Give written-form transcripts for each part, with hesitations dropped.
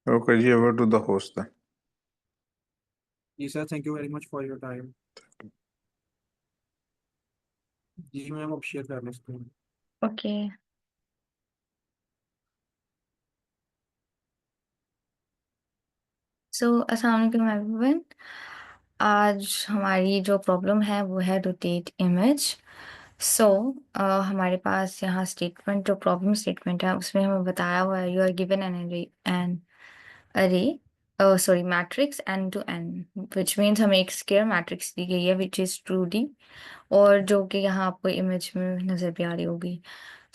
Okay, जी, over to the host then. जी sir, thank you very much for your time. जी ma'am, अब share कर लें स्क्रीन। ओके, सो अस्सलाम वालेकुम एवरीवन। आज हमारी जो प्रॉब्लम है वो है रोटेट इमेज। सो हमारे पास यहाँ स्टेटमेंट, जो प्रॉब्लम स्टेटमेंट है उसमें हमें बताया हुआ है यू आर गिवन एन अरे sorry matrix n to n, which means हमें एक स्क्वायर मैट्रिक्स दी गई है विच इज ट्रू डी, और जो कि यहाँ आपको इमेज में नजर भी आ रही होगी।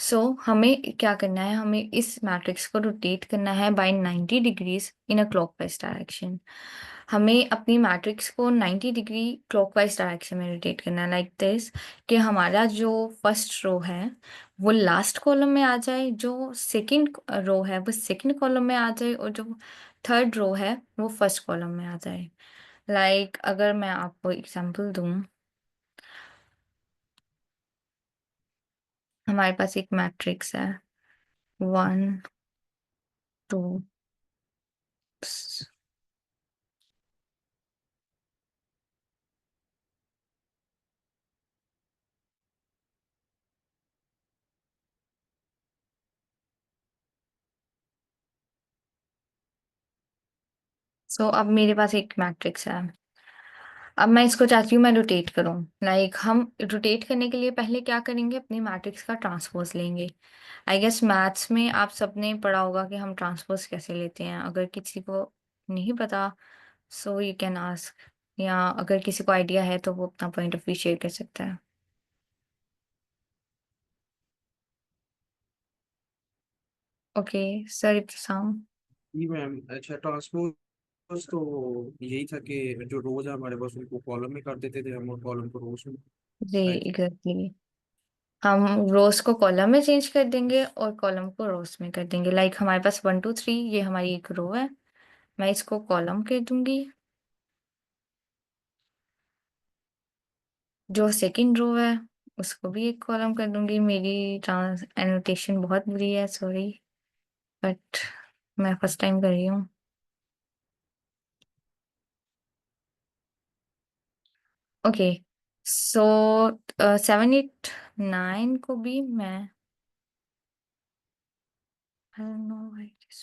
सो हमें क्या करना है, हमें इस मैट्रिक्स को रोटेट करना है by 90 degrees in a clockwise direction. हमें अपनी मैट्रिक्स को 90 डिग्री क्लॉकवाइज डायरेक्शन में रोटेट करना है, लाइक दिस, कि हमारा जो फर्स्ट रो है वो लास्ट कॉलम में आ जाए, जो सेकंड रो है वो सेकंड कॉलम में आ जाए, और जो थर्ड रो है वो फर्स्ट कॉलम में आ जाए। लाइक अगर मैं आपको एग्जांपल दूं, हमारे पास एक मैट्रिक्स है 1 2। सो अब मेरे पास एक मैट्रिक्स है, अब मैं इसको चाहती हूँ मैं रोटेट करूँ। लाइक हम रोटेट करने के लिए पहले क्या करेंगे, अपनी मैट्रिक्स का ट्रांसपोज लेंगे। आई गेस मैथ्स में आप सबने पढ़ा होगा कि हम ट्रांसपोज कैसे लेते हैं। अगर किसी को नहीं पता सो यू कैन आस्क, या अगर किसी को आइडिया है तो वो अपना पॉइंट ऑफ व्यू शेयर कर सकता है। Okay sir, Ibtisam. जी मैम, अच्छा ट्रांसपोज तो यही था कि जो रोज है हमारे पास उनको कॉलम में कर देते थे हम, और कॉलम को रोज में। जी राइट। एग्जैक्टली, हम रोज को कॉलम में चेंज कर देंगे और कॉलम को रोज में कर देंगे। लाइक हमारे पास 1 2 3 ये हमारी एक रो है, मैं इसको कॉलम कर दूंगी। जो सेकंड रो है उसको भी एक कॉलम कर दूंगी। मेरी ट्रांस एनोटेशन बहुत बुरी है, सॉरी, बट मैं फर्स्ट टाइम कर रही हूँ। ओके, सो 7 8 9 को भी मैं, I don't know why this,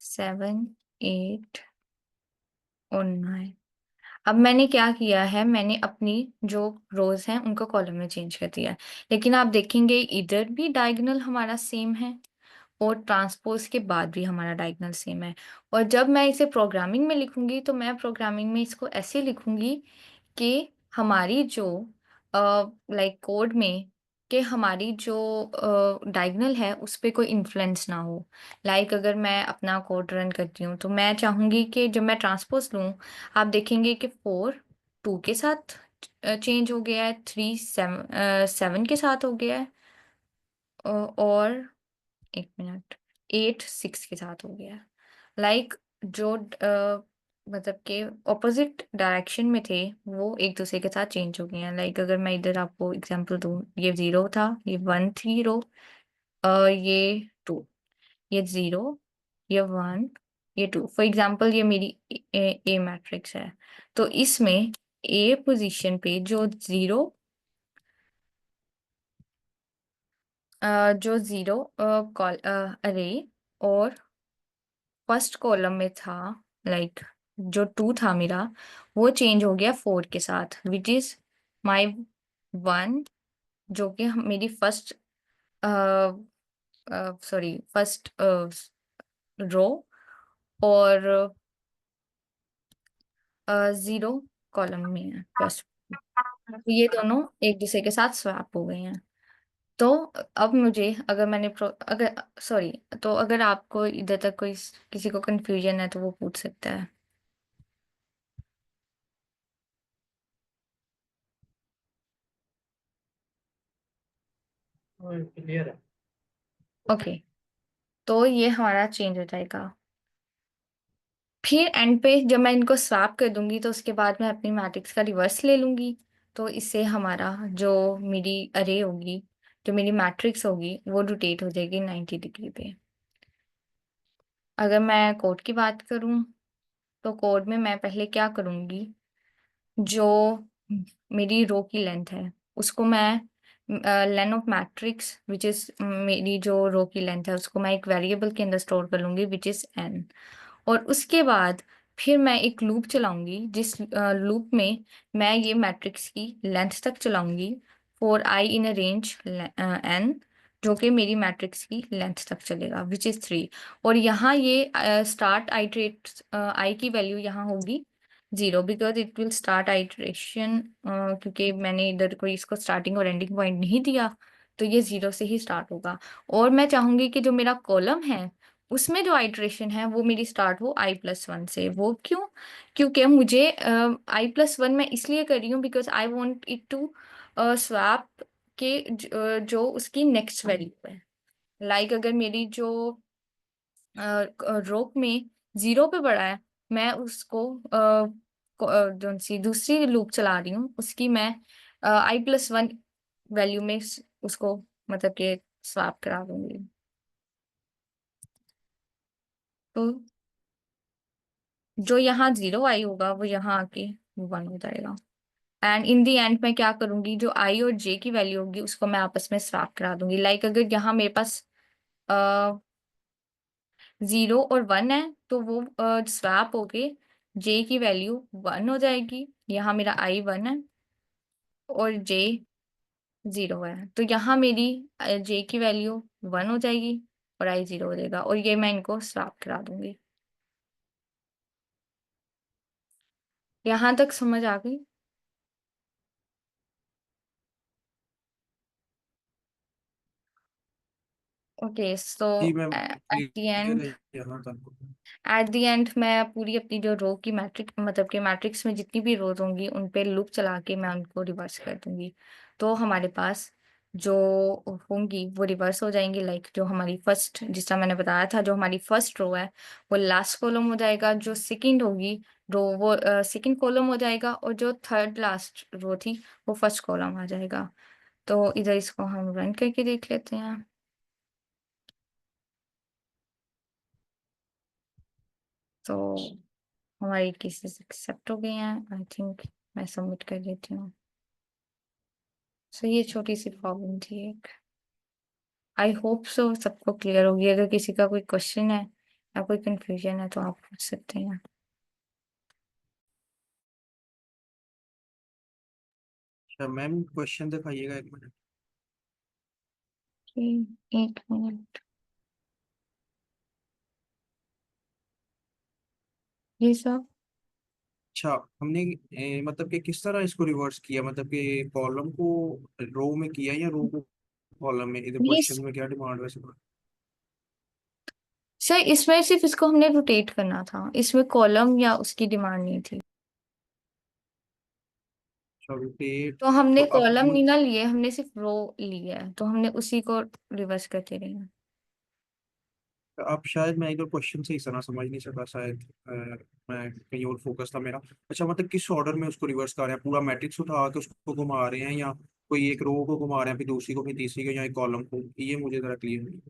7 8 और 9। अब मैंने क्या किया है, मैंने अपनी जो रोज हैं उनको कॉलम में चेंज कर दिया है। लेकिन आप देखेंगे इधर भी डायगोनल हमारा सेम है, और ट्रांसपोज के बाद भी हमारा डायगोनल सेम है। और जब मैं इसे प्रोग्रामिंग में लिखूंगी तो मैं प्रोग्रामिंग में इसको ऐसे लिखूंगी कि हमारी जो लाइक कोड में, कि हमारी जो डायगोनल है उस पे कोई इन्फ्लुएंस ना हो। लाइक अगर मैं अपना कोड रन करती हूँ तो मैं चाहूंगी कि जब मैं ट्रांसपोज लूँ, आप देखेंगे कि 4 2 के साथ चेंज हो गया है, 3 7 के साथ हो गया है, और 1 मिनट 8 6 के साथ हो गया। लाइक जो मतलब के ऑपोजिट डायरेक्शन में थे वो एक दूसरे के साथ चेंज हो गए हैं। लाइक अगर मैं इधर आपको एग्जांपल दूं, ये 0 था, ये 1 थी रो, ये 2, ये 0, ये 1, ये 2। फॉर एग्जांपल ये मेरी ए मैट्रिक्स है, तो इसमें ए पोजीशन पे जो 0, जो 0 कॉल अरे और फर्स्ट कॉलम में था, लाइक जो 2 था मेरा, वो चेंज हो गया 4 के साथ, विच इज माई 1, जो कि मेरी फर्स्ट सॉरी फर्स्ट रो, और 0 कॉलम में है फर्स्ट। ये दोनों एक दूसरे के साथ स्वैप हो गए हैं। तो अब मुझे, अगर मैंने अगर सॉरी, तो अगर आपको इधर तक कोई किसी को कंफ्यूजन है तो वो पूछ सकता है। क्लियर है। ओके, तो ये हमारा चेंज हो जाएगा। फिर एंड पे जब मैं इनको स्वैप कर दूंगी तो उसके बाद मैं अपनी मैट्रिक्स का रिवर्स ले लूंगी, तो इससे हमारा जो मेरी अरे होगी, जो मेरी मैट्रिक्स होगी, वो रोटेट हो जाएगी 90 डिग्री पे। अगर मैं कोड की बात करूँ तो कोड में मैं पहले क्या करूँगी, जो मेरी रो की लेंथ है उसको मैं lane of matrix which is मेरी जो रो की लेंथ है उसको मैं एक वेरिएबल के अंदर स्टोर कर लूँगी विच इज़ n। और उसके बाद फिर मैं एक लूप चलाऊँगी जिस लूप में मैं ये मैट्रिक्स की लेंथ तक चलाऊँगी for i in a range n, जो कि मेरी मैट्रिक्स की लेंथ तक चलेगा विच इज़ 3। और यहाँ ये स्टार्ट आइटरेट i की वैल्यू यहाँ होगी 0 because it will start iteration, क्योंकि मैंने इधर कोई इसको स्टार्टिंग और एंडिंग पॉइंट नहीं दिया, तो ये 0 से ही स्टार्ट होगा। और मैं चाहूँगी कि जो मेरा कॉलम है उसमें जो आइटरेशन है वो मेरी स्टार्ट हो i+1 से। वो क्यों? क्योंकि मुझे i+1 मैं इसलिए कर रही हूँ because I want it to swap के जो उसकी नेक्स्ट वैल्यू है। लाइक अगर मेरी जो रोक में 0 पे पड़ा है, मैं उसको जो सी दूसरी लूप चला रही हूँ उसकी मैं i+1 वैल्यू में उसको मतलब कि स्वैप करा दूंगी। तो जो यहाँ 0 आई होगा वो यहाँ आके 1 हो जाएगा। एंड इन दी एंड मैं क्या करूंगी, जो i और j की वैल्यू होगी उसको मैं आपस में स्वैप करा दूंगी। लाइक अगर यहाँ मेरे पास 0 और 1 है तो वो स्वैप होके j की वैल्यू 1 हो जाएगी। यहाँ मेरा i 1 है और j 0 है, तो यहाँ मेरी j की वैल्यू 1 हो जाएगी और i 0 हो जाएगा, और ये मैं इनको स्वैप करा दूंगी। यहाँ तक समझ आ गई? ओके, सो जी ma'am, at the clear end, है यहाँ तक। मैं पूरी अपनी जो रो की मैट्रिक मतलब कि मैट्रिक्स में जितनी भी रोज होंगी उन पे लूप चला के मैं उनको रिवर्स कर दूंगी। तो हमारे पास जो होंगी वो रिवर्स हो जाएंगी। लाइक जो हमारी फर्स्ट, जिस तरह मैंने बताया था, जो हमारी फर्स्ट रो है वो लास्ट कॉलम हो जाएगा, जो सेकंड होगी रो वो सेकंड कॉलम हो जाएगा, और जो थर्ड लास्ट रो थी वो फर्स्ट कॉलम आ जाएगा। तो इधर इसको हम रन करके देख लेते हैं। तो हमारी केसेस एक्सेप्ट हो गए हैं, आई थिंक मैं सबमिट कर देती हूँ। सो ये छोटी सी प्रॉब्लम थी एक। आई होप सो सबको क्लियर होगी। अगर किसी का कोई क्वेश्चन है या कोई कंफ्यूजन है तो आप पूछ सकते हैं। अच्छा मैम, क्वेश्चन दिखाइएगा एक मिनट। जी, एक मिनट, ये सब। अच्छा, हमने मतलब कि किस तरह इसको रिवर्स किया, मतलब कि कॉलम को रो में किया या रो को कॉलम में, इधर ये क्वेश्चन में क्या डिमांड वैसे। सर इसमें सिर्फ इसको हमने रोटेट करना था, इसमें कॉलम या उसकी डिमांड नहीं थी। अच्छा रोटेट। तो तो हमने अब कॉलम नहीं ना लिए, हमने सिर्फ रो लिया है, तो हमने उसी को रिवर्स करते रहे हैं। अब शायद मैं इधर क्वेश्चन से इस तरह समझ नहीं सका शायद, मैं कहीं और फोकस था मेरा। अच्छा, मतलब किस ऑर्डर में उसको रिवर्स कर रहे हैं, पूरा मैट्रिक्स उठा के उसको घुमा रहे हैं, या कोई एक रो को घुमा रहे हैं फिर दूसरी को फिर तीसरी को या एक कॉलम को, ये मुझे जरा क्लियर नहीं।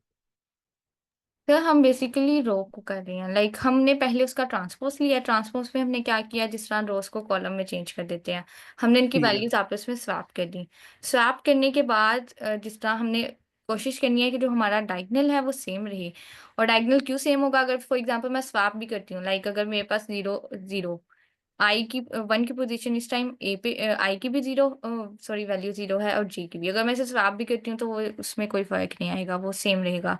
तो हम बेसिकली रो को कर रहे हैं। लाइक हमने पहले उसका ट्रांसपोज लिया, ट्रांसपोज में हमने क्या किया, जिस तरह रोज को कॉलम में चेंज कर देते हैं, हमने इनकी ठीक है। वैल्यूज आपस में स्वैप कर दी। स्वैप करने के बाद जिस तरह हमने कोशिश करनी है कि जो हमारा डायगोनल है वो सेम रहे। और डायगोनल क्यों सेम होगा, अगर फॉर एग्जांपल मैं स्वैप भी करती हूँ, लाइक अगर मेरे पास 0 0 आई की 1 की पोजीशन इस टाइम ए पे, आई की भी 0 सॉरी वैल्यू 0 है, और जी की भी, अगर मैं इसे स्वैप भी करती हूँ तो वो उसमें कोई फर्क नहीं आएगा, वो सेम रहेगा।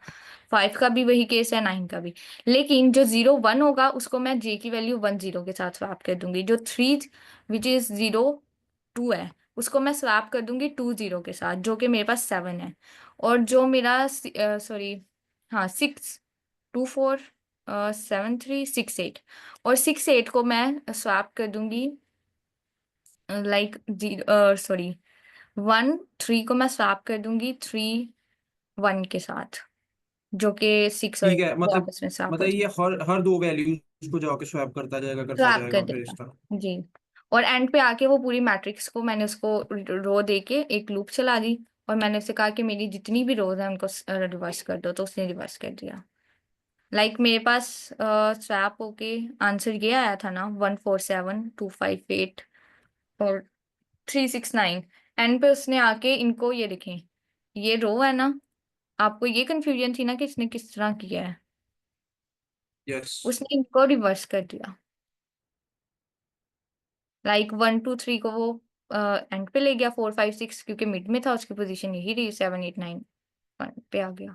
5 का भी वही केस है, 9 का भी। लेकिन जो 0 1 होगा उसको मैं जे की वैल्यू 1 0 के साथ स्वैप कर दूंगी। जो 3 विच इज 0 2 है उसको मैं स्वैप कर दूंगी 2 0 के साथ, जो कि मेरे पास 7 है। और जो मेरा सॉरी, हाँ 6 2 4 7 3 6 8, और 6 8 को मैं स्वैप कर दूंगी लाइक सॉरी 1 3 को मैं स्वैप कर दूंगी 3 1 के साथ, जो कि 6 और ठीक 8 है, को मतलब आपस में स्वैप हो मतलब ये जाए। हर हर दो वैल्यूज को जाके स्वैप करता स्वैप कर जाएगा फिर देगा इस तरह। जी। और एंड पे आके वो पूरी मैट्रिक्स को मैंने उसको रो दे के एक लूप चला दी, और मैंने उससे कहा कि मेरी जितनी भी रोज है उनको रिवर्स कर दो, तो उसने रिवर्स कर दिया। लाइक मेरे पास स्वैप होके आंसर ये आया था ना 147258 और 369 एंड पे उसने आके इनको ये देखें ये रो है ना, आपको ये कंफ्यूजन थी ना कि इसने किस तरह किया है, यस उसने इनको रिवर्स कर दिया। लाइक 1 2 3 को वो एंड पे ले गया, 4 5 6 क्योंकि मिड में था, उसकी पोजीशन यही रही, 7 8 9 पे आ गया।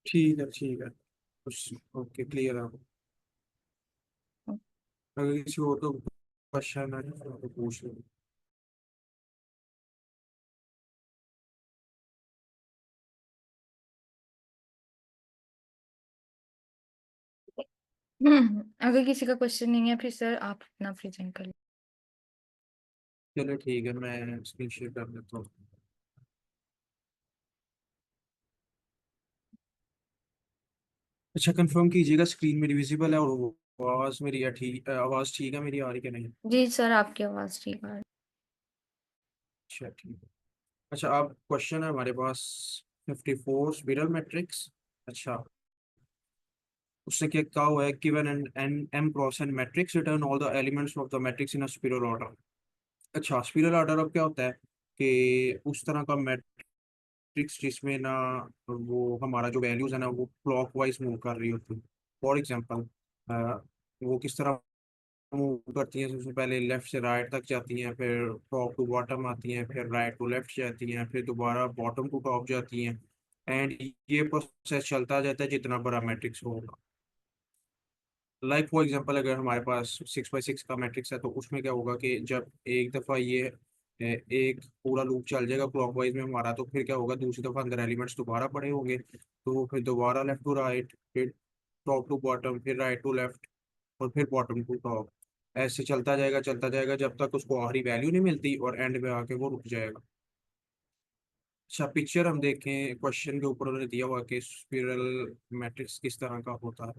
ठीक है ठीक है, कुछ ओके क्लियर है। अगर किसी और को क्वेश्चन है तो पूछ लो। अगर किसी का क्वेश्चन नहीं है फिर सर आप अपना प्रेजेंट कर लो। चलो ठीक है, मैं स्क्रीन शेयर कर देता हूँ। अच्छा कंफर्म कीजिएगा स्क्रीन मेरी विजिबल है और वो आवाज़ मेरी है ठीक, आवाज़ ठीक है मेरी आ रही कि नहीं? जी सर आपकी आवाज़ ठीक है। अच्छा ठीक है। अच्छा अब क्वेश्चन है हमारे पास 54 स्पिरल मैट्रिक्स। अच्छा उससे क्या कहा हुआ है, given N N M cross N matrix return all the elements of the matrix in a spiral order. अच्छा स्पिरल ऑर्डर अब क्या होता है कि उस तरह का मैट्रिक्स जिसमें ना वो हमारा जो वैल्यूज है ना वो क्लॉकवाइज मूव कर रही होती है। फॉर एग्जांपल वो किस तरह मूव करती हैं, सबसे पहले लेफ्ट से राइट तक जाती हैं, फिर टॉप टू बॉटम आती हैं, फिर राइट टू लेफ्ट जाती हैं, फिर दोबारा बॉटम टू टॉप जाती हैं। एंड ये प्रोसेस चलता जाता है जितना बड़ा मैट्रिक्स होगा। लाइक फॉर एग्जांपल अगर हमारे पास 6 बाई 6 का मैट्रिक्स है तो उसमें क्या होगा कि जब एक दफ़ा ये एक पूरा लूप चल जाएगा क्लॉकवाइज में हमारा, तो फिर क्या होगा दूसरी दफ़ा अंदर एलिमेंट्स दोबारा पड़े होंगे, तो वो फिर दोबारा लेफ्ट टू राइट, फिर टॉप टू बॉटम, फिर राइट टू लेफ्ट, और फिर बॉटम टू टॉप। ऐसे चलता जाएगा जब तक उसको आखिरी वैल्यू नहीं मिलती और एंड में आके वो रुक जाएगा। अच्छा पिक्चर हम देखें, क्वेश्चन के ऊपर उन्होंने दिया हुआ कि स्पिरल मैट्रिक्स किस तरह का होता है।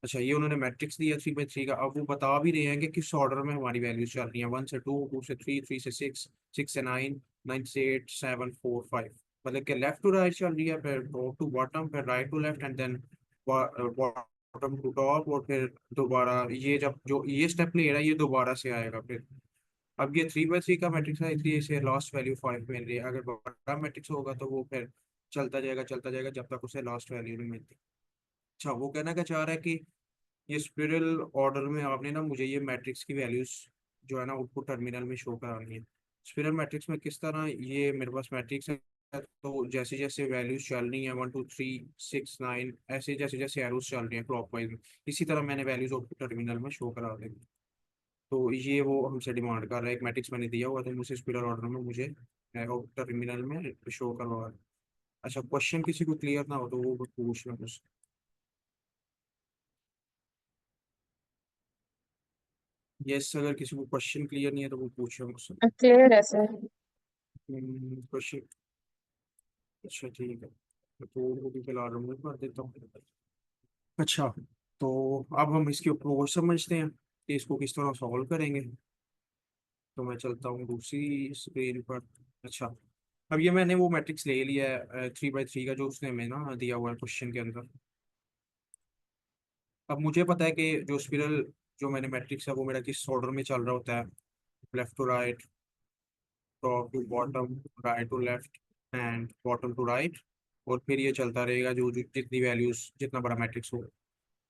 अच्छा ये उन्होंने मैट्रिक्स दिया 3 बाई 3 का, अब वो बता भी रहे हैं कि किस ऑर्डर में हमारी वैल्यूज चल रही हैं, 1 से 2, 2 से 3, 3 से 6, 6 से 9, 9 से 8, 7 4 5। मतलब कि लेफ्ट टू राइट चल रही है, फिर टॉप टू बॉटम, फिर right to left, and then bottom to top, और फिर दोबारा ये जब जो ये स्टेप ले रहा है ये दोबारा से आएगा फिर। अब ये 3 बाई 3 का मैट्रिक्स है इसलिए इसे लास्ट वैल्यू 5 मिल रही है। अगर बड़ा मैट्रिक्स होगा तो वो फिर चलता जाएगा जब तक उसे लास्ट वैल्यू नहीं मिलती। अच्छा वो कहना क्या चाह रहा है कि ये स्पिरल ऑर्डर में आपने ना मुझे ये मैट्रिक्स की वैल्यूज जो है ना आउटपुट टर्मिनल में शो करानी है। स्पिरल मैट्रिक्स में किस तरह, ये मेरे पास मैट्रिक्स है तो जैसे जैसे वैल्यूज चल रही हैं 1 2 3 6 9, ऐसे जैसे जैसे एरोज चल रही हैं क्लॉकवाइज में, इसी तरह मैंने वैल्यूज आउटपुट टर्मिनल में शो करा देंगे। तो ये वो हमसे डिमांड कर रहा है, एक मैट्रिक्स मैंने दिया हुआ था मुझे स्पिरल ऑर्डर में, मुझे टर्मिनल में शो करवा। अच्छा क्वेश्चन किसी को क्लियर ना हो तो वो पूछ लें मुझसे। यस अगर किसी को क्वेश्चन क्लियर नहीं है तो वो पूछ लें मुझसे। क्लियर है सर। क्वेश्चन अच्छा ठीक है, तो वो भी फिलहाल रिमूव कर देता हूँ। अच्छा तो अब हम इसके ऊपर वो समझते हैं कि इसको किस तरह सॉल्व करेंगे। तो मैं चलता हूँ दूसरी स्क्रीन पर। अच्छा अब ये मैंने वो मैट्रिक्स ले लिया है 3 बाई 3 का जो उसने हमें ना दिया हुआ है क्वेश्चन के अंदर। अब मुझे पता है कि जो स्पिरल जो मैंने मैट्रिक्स है वो मेरा किस ऑर्डर में चल रहा होता है, left to right, top to bottom, right to left, and bottom to right, और फिर ये चलता रहेगा जो जो जितनी वैल्यूज जितना बड़ा मैट्रिक्स हो।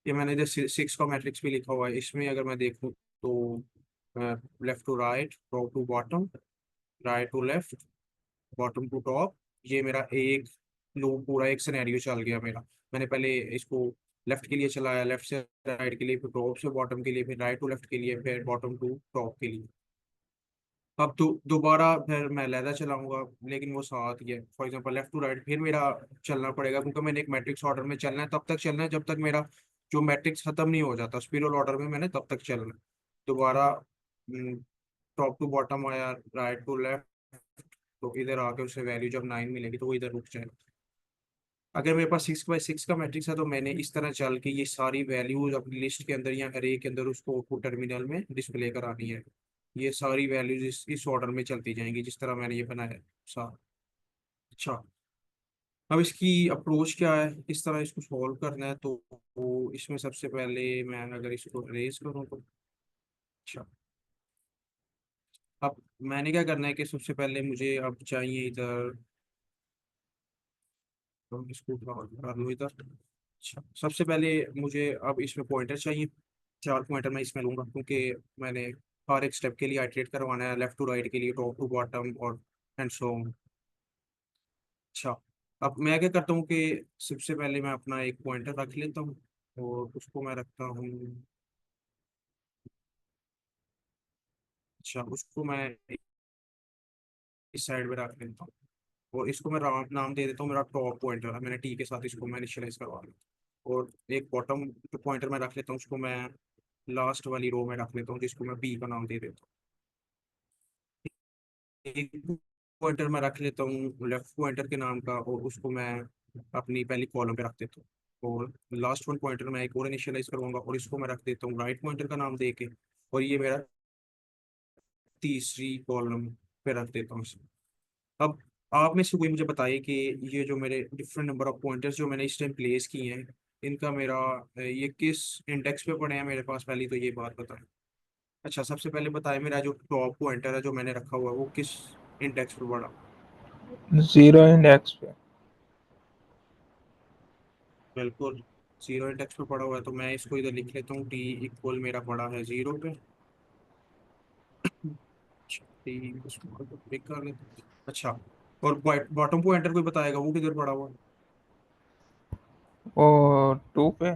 ये मैंने जो 6 का मैट्रिक्स भी लिखा हुआ है इसमें अगर मैं देखूँ तो left to right, top to bottom, right to left, bottom to top, ये मेरा एक लूप पूरा एक सिनेरियो चल गया मेरा। मैंने पहले इसको लेफ्ट के लिए चलाया, लेफ्ट से राइट के लिए, फिर टॉप से बॉटम के लिए, फिर राइट टू लेफ्ट के लिए, फिर बॉटम टू टॉप के लिए। अब तो दोबारा फिर मैं लहदा चलाऊंगा लेकिन वो साथ ही है, for example left to right फिर मेरा चलना पड़ेगा क्योंकि मैंने एक मैट्रिक्स ऑर्डर में चलना है, तब तक चलना है जब तक मेरा जो मैट्रिक्स खत्म नहीं हो जाता, स्पिरल ऑर्डर में मैंने तब तक चलना है। दोबारा टॉप टू बॉटम आया, राइट टू लेफ्ट, तो इधर आके उसे वैल्यू जब 9 मिलेगी तो वो इधर रुक जाएगा। अगर मेरे पास 6 बाई 6 का मैट्रिक्स है तो मैंने इस तरह चल के ये सारी वैल्यूज अपनी लिस्ट के अंदर या अरे के अंदर उसको आउटपुट टर्मिनल में डिस्प्ले करानी है। ये सारी वैल्यूज इस ऑर्डर में चलती जाएंगी जिस तरह मैंने ये बनाया है। सा अच्छा अब इसकी अप्रोच क्या है, इस तरह इसको सॉल्व करना है। तो इसमें सबसे पहले मैं अगर इसको रेज करूँ तो अच्छा, अब मैंने क्या करना है कि सबसे पहले मुझे अब चाहिए इधर, तो इसको कर लो इधर। अच्छा, सबसे पहले मुझे अब इसमें पॉइंटर चाहिए। 4 पॉइंटर मैं इसमें लूंगा क्योंकि मैंने हर एक स्टेप के लिए आइटरेट करवाना है, लेफ्ट टू राइट के लिए, टॉप टू बॉटम और एंड सो ऑन। अच्छा, अब मैं क्या करता हूँ कि सबसे पहले मैं अपना एक पॉइंटर रख लेता हूँ और उसको मैं रखता हूँ। अच्छा, उसको मैं इस साइड में रख लेता हूँ और इसको मैं नाम दे देता हूँ, मेरा टॉप पॉइंटर है, मैंने टी के साथ इसको मैं इनिशियलाइज करवा लिया। और एक बॉटम जो पॉइंटर मैं रख लेता हूँ उसको मैं लास्ट वाली रो में रख लेता हूँ, जिसको मैं बी का नाम दे देता हूँ। एक पॉइंटर मैं रख लेता हूँ लेफ्ट पॉइंटर के नाम का और उसको मैं अपनी पहली कॉलम पे रख देता हूँ। और लास्ट वन पॉइंटर मैं एक और इनिशियलाइज करवाऊंगा और इसको मैं रख देता हूँ राइट पॉइंटर का नाम दे के, और ये मेरा तीसरी कॉलम पे रख देता हूँ इसे। अब आप में से कोई मुझे बताइए कि ये जो मेरे डिफरेंट नंबर ऑफ पॉइंटर्स जो मैंने इस टाइम प्लेस किए हैं, इनका मेरा ये किस इंडेक्स पे पड़े हैं मेरे पास, पहली तो ये बात बताएं। अच्छा, सबसे पहले बताएं मेरा जो टॉप पॉइंटर है जो मैंने रखा हुआ है वो किस इंडेक्स पे पड़ा। 0 इंडेक्स पे। बिल्कुल, 0 इंडेक्स पे पड़ा हुआ है, तो मैं इसको इधर लिख लेता हूँ, टी इक्वल मेरा पड़ा है 0 पे। टी उसको पिक कर लेते हैं। अच्छा, और बॉटम पॉइंटर कोई बताएगा वो किधर पड़ा हुआ है। और 2 पे।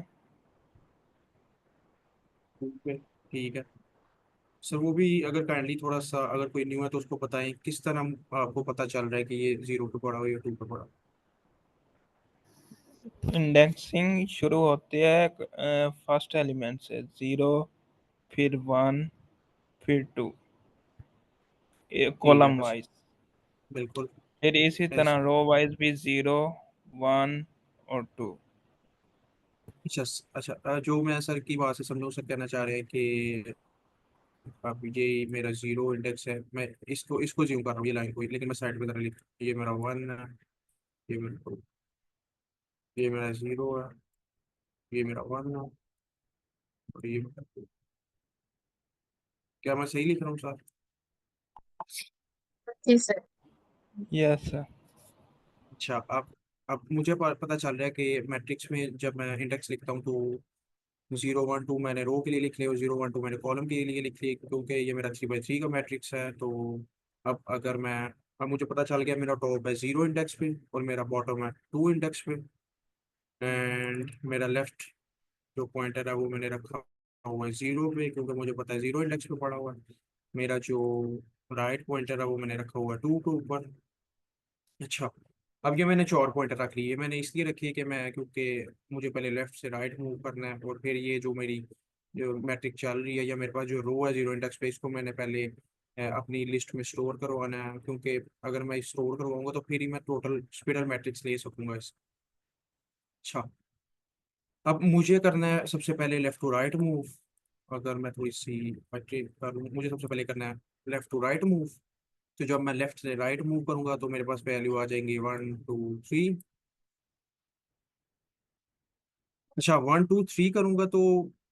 ठीक है सर, वो भी अगर काइंडली थोड़ा सा, अगर कोई न्यू है तो उसको बताएं किस तरह आपको पता चल रहा है कि ये 0 पे पड़ा हो या 2 पे पड़ा हो। इंडेक्सिंग शुरू होती है फर्स्ट एलिमेंट से, 0, फिर 1, फिर 2, ठीक है कॉलम बस, वाइज। बिल्कुल फिर इसी तरह ऐसे। रो वाइज भी 0, 1 और 2। अच्छा अच्छा, जो मैं सर की बात से समझूं, सर कहना चाह रहे हैं कि अब ये मेरा 0 इंडेक्स है, मैं इसको इसको ज्यूम कर रहा हूँ ये लाइन को, लेकिन मैं साइड पे तरह लिख, ये मेरा 1 है, ये मेरा 2, ये मेरा 0 है, ये मेरा 1 है और ये मेरा 2। क्या मैं सही लिख रहा हूँ सर। जी सर। Yes sir. अच्छा, अब मुझे पता चल रहा है कि मैट्रिक्स में जब मैं इंडेक्स लिखता हूँ तो 0 1 2 मैंने रो के लिए लिख लिया और 0 1 2 मैंने कॉलम के लिए लिख लिया, क्योंकि ये मेरा 3 बाई 3 का मैट्रिक्स है। तो अब अगर मैं, अब मुझे पता चल गया मेरा टॉप है 0 इंडेक्स पे और मेरा बॉटम है 2 इंडेक्स पे, एंड मेरा लेफ्ट जो पॉइंटर है वो मैंने रखा हुआ है 0 पे, क्योंकि मुझे पता है 0 इंडेक्स पे पड़ा हुआ है। मेरा जो राइट पॉइंटर है वो मैंने रखा हुआ है 2 के ऊपर। अच्छा, अब ये मैंने 4 पॉइंटर रख ली है, मैंने इसलिए रखी है कि मैं, क्योंकि मुझे पहले लेफ्ट से राइट मूव करना है और फिर ये जो मेरी जो मैट्रिक चल रही है या मेरे पास जो रो है 0 इंडेक्स पे, इसको मैंने पहले अपनी लिस्ट में स्टोर करवाना है, क्योंकि अगर मैं स्टोर करवाऊंगा तो फिर ही मैं टोटल स्पिरल मैट्रिक्स ले सकूंगा इस। अच्छा, अब मुझे करना है सबसे पहले लेफ्ट टू राइट मूव। अगर मैं थोड़ी सी मैट्रिक करूँ, मुझे सबसे पहले करना है लेफ्ट टू राइट मूव। तो जब मैं लेफ्ट से राइट मूव करूंगा तो मेरे पास वैल्यू आ जाएंगी 1 2 3। अच्छा, 1 2 3 करूंगा तो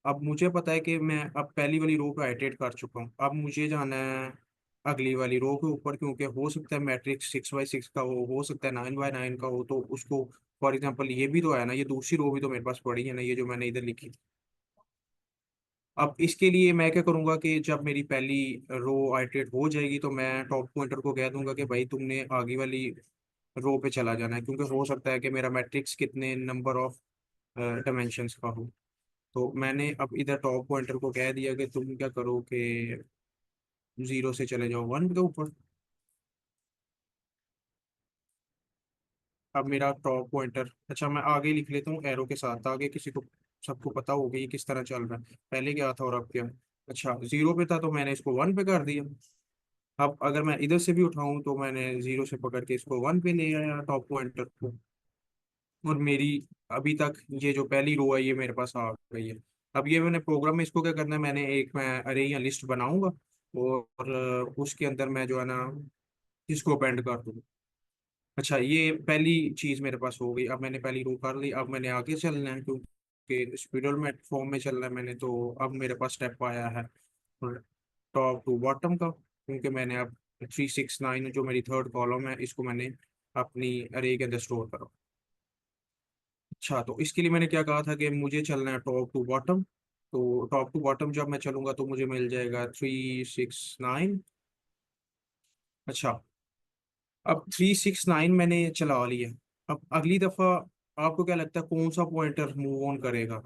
अब मुझे पता है कि मैं अब पहली वाली रो को आइटरेट कर चुका हूँ, अब मुझे जाना है अगली वाली रो के ऊपर, क्योंकि हो सकता है मैट्रिक्स 6 बाई 6 का हो सकता है 9 बाई 9 का हो, तो उसको फॉर एग्जांपल ये भी तो है ना, ये दूसरी रो भी तो मेरे पास पड़ी है ना, ये जो मैंने इधर लिखी। अब इसके लिए मैं क्या करूंगा कि जब मेरी पहली रो आइटरेट हो जाएगी तो मैं टॉप पॉइंटर को कह दूंगा कि भाई तुमने आगे वाली रो पे चला जाना है, क्योंकि हो सकता है कि मेरा मैट्रिक्स कितने नंबर ऑफ डायमेंशंस का हो। तो मैंने अब इधर टॉप पॉइंटर को कह दिया कि तुम क्या करो कि 0 से चले जाओ 1 के ऊपर। अब मेरा टॉप पॉइंटर, अच्छा मैं आगे लिख लेता हूँ एरो के साथ, आगे किसी को सबको पता होगा ये किस तरह चल रहा है, पहले क्या था और अब क्या। अच्छा, 0 पे था तो मैंने इसको 1 पे कर दिया। अब अगर मैं इधर से भी उठाऊं तो मैंने 0 से पकड़ के इसको 1 पे ले आया टॉप पॉइंटर को, और मेरी अभी तक ये जो पहली रो है ये मेरे पास आ गई है। अब ये मैंने प्रोग्राम में इसको क्या करना है, मैं अरे या लिस्ट बनाऊंगा और उसके अंदर मैं जो है ना इसको अपेंड कर दूंगा। अच्छा, ये पहली चीज मेरे पास हो गई। अब मैंने पहली रो कर ली, अब मैंने आगे चलना है क्योंकि स्पिरल में फॉर्म में चलना है मैंने। तो अब मेरे पास स्टेप आया है टॉप टू बॉटम का, क्योंकि मैंने अब 369 जो मेरी थर्ड कॉलम है इसको मैंने अपनी अरे के अंदर स्टोर करा। अच्छा, तो इसके लिए मैंने क्या कहा था कि मुझे चलना है टॉप टू बॉटम। तो टॉप टू बॉटम जब मैं चलूंगा तो मुझे मिल जाएगा 369। अच्छा, अब 369 मैंने चला लिया। अब अगली दफा आपको क्या लगता है कौन सा पॉइंटर मूव ऑन करेगा?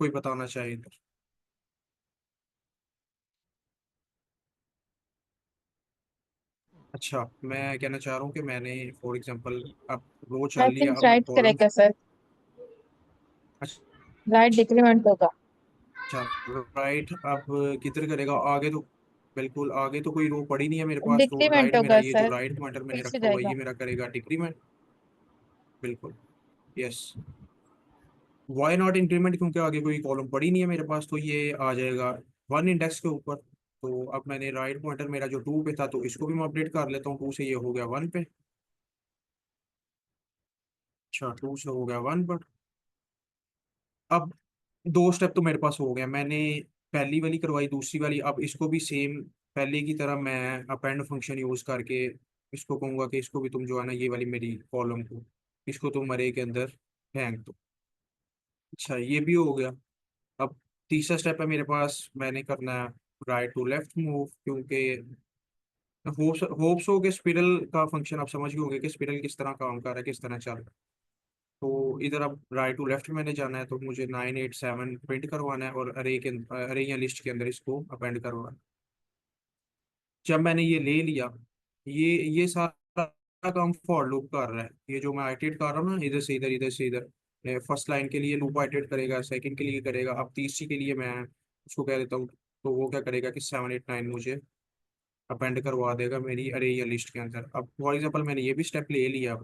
कोई बताना चाहे इधर? अच्छा, मैं कहना चाह रहा हूँ कि मैंने फॉर एग्जांपल अब रो चल आई लिया, थिंक अब मैं राइट कॉलम। करेगा सर, राइट डिक्रीमेंट होगा। अच्छा, राइट अब किधर करेगा आगे? तो बिल्कुल आगे तो कोई रो पड़ी नहीं है मेरे पास, तो डिक्रीमेंट राइट मेरा होगा ये जो सर, राइट पॉइंटर मैंने पीछे रखा हुआ है जाएगा। ये मेरा करेगा डिक्रीमेंट। बिल्कुल, यस। Why not increment? क्योंकि आगे कोई कॉलम पड़ी नहीं है मेरे पास, तो ये आ जाएगा 1 इंडेक्स के ऊपर। तो अब मैंने राइट पॉइंटर मेरा जो 2 पे था तो इसको भी मैं अपडेट कर लेता हूँ, 2 से ये हो गया 1 पे। अच्छा, 2 से हो गया 1 पर। अब 2 स्टेप तो मेरे पास हो गया। मैंने पहली वाली करवाई, दूसरी वाली अब इसको भी सेम पहले की तरह मैं अपेंड फंक्शन यूज करके इसको कहूंगा कि इसको भी तुम जो है ना ये वाली मेरी कॉलम को इसको तुम अरे के अंदर फेंक दो। अच्छा, ये भी हो गया। अब तीसरा स्टेप है मेरे पास, मैंने करना है राइट टू लेफ्ट मूव, क्योंकि होप्स हो के स्पिरल का फंक्शन आप समझ गए होंगे कि स्पिरल किस तरह काम कर रहा है, किस तरह चल रहा है। तो इधर अब राइट टू लेफ्ट मैंने जाना है, तो मुझे 987 प्रिंट करवाना है और अरे या लिस्ट के अंदर इसको अपेंड करवाना है। जब मैंने ये ले लिया, ये सारा काम फॉर लूप कर रहा है। ये जो मैं आइटरेट कर रहा हूँ ना, इधर से इधर इधर से इधर, फर्स्ट लाइन के लिए लूप आइटरेट करेगा, सेकंड के लिए करेगा, अब तीसरी के लिए मैं उसको कह देता हूँ। तो वो क्या करेगा कि 789 मुझे अपेंड करवा देगा मेरी अरे या लिस्ट के अंदर। अब फॉर एग्जाम्पल मैंने ये भी स्टेप ले लिया।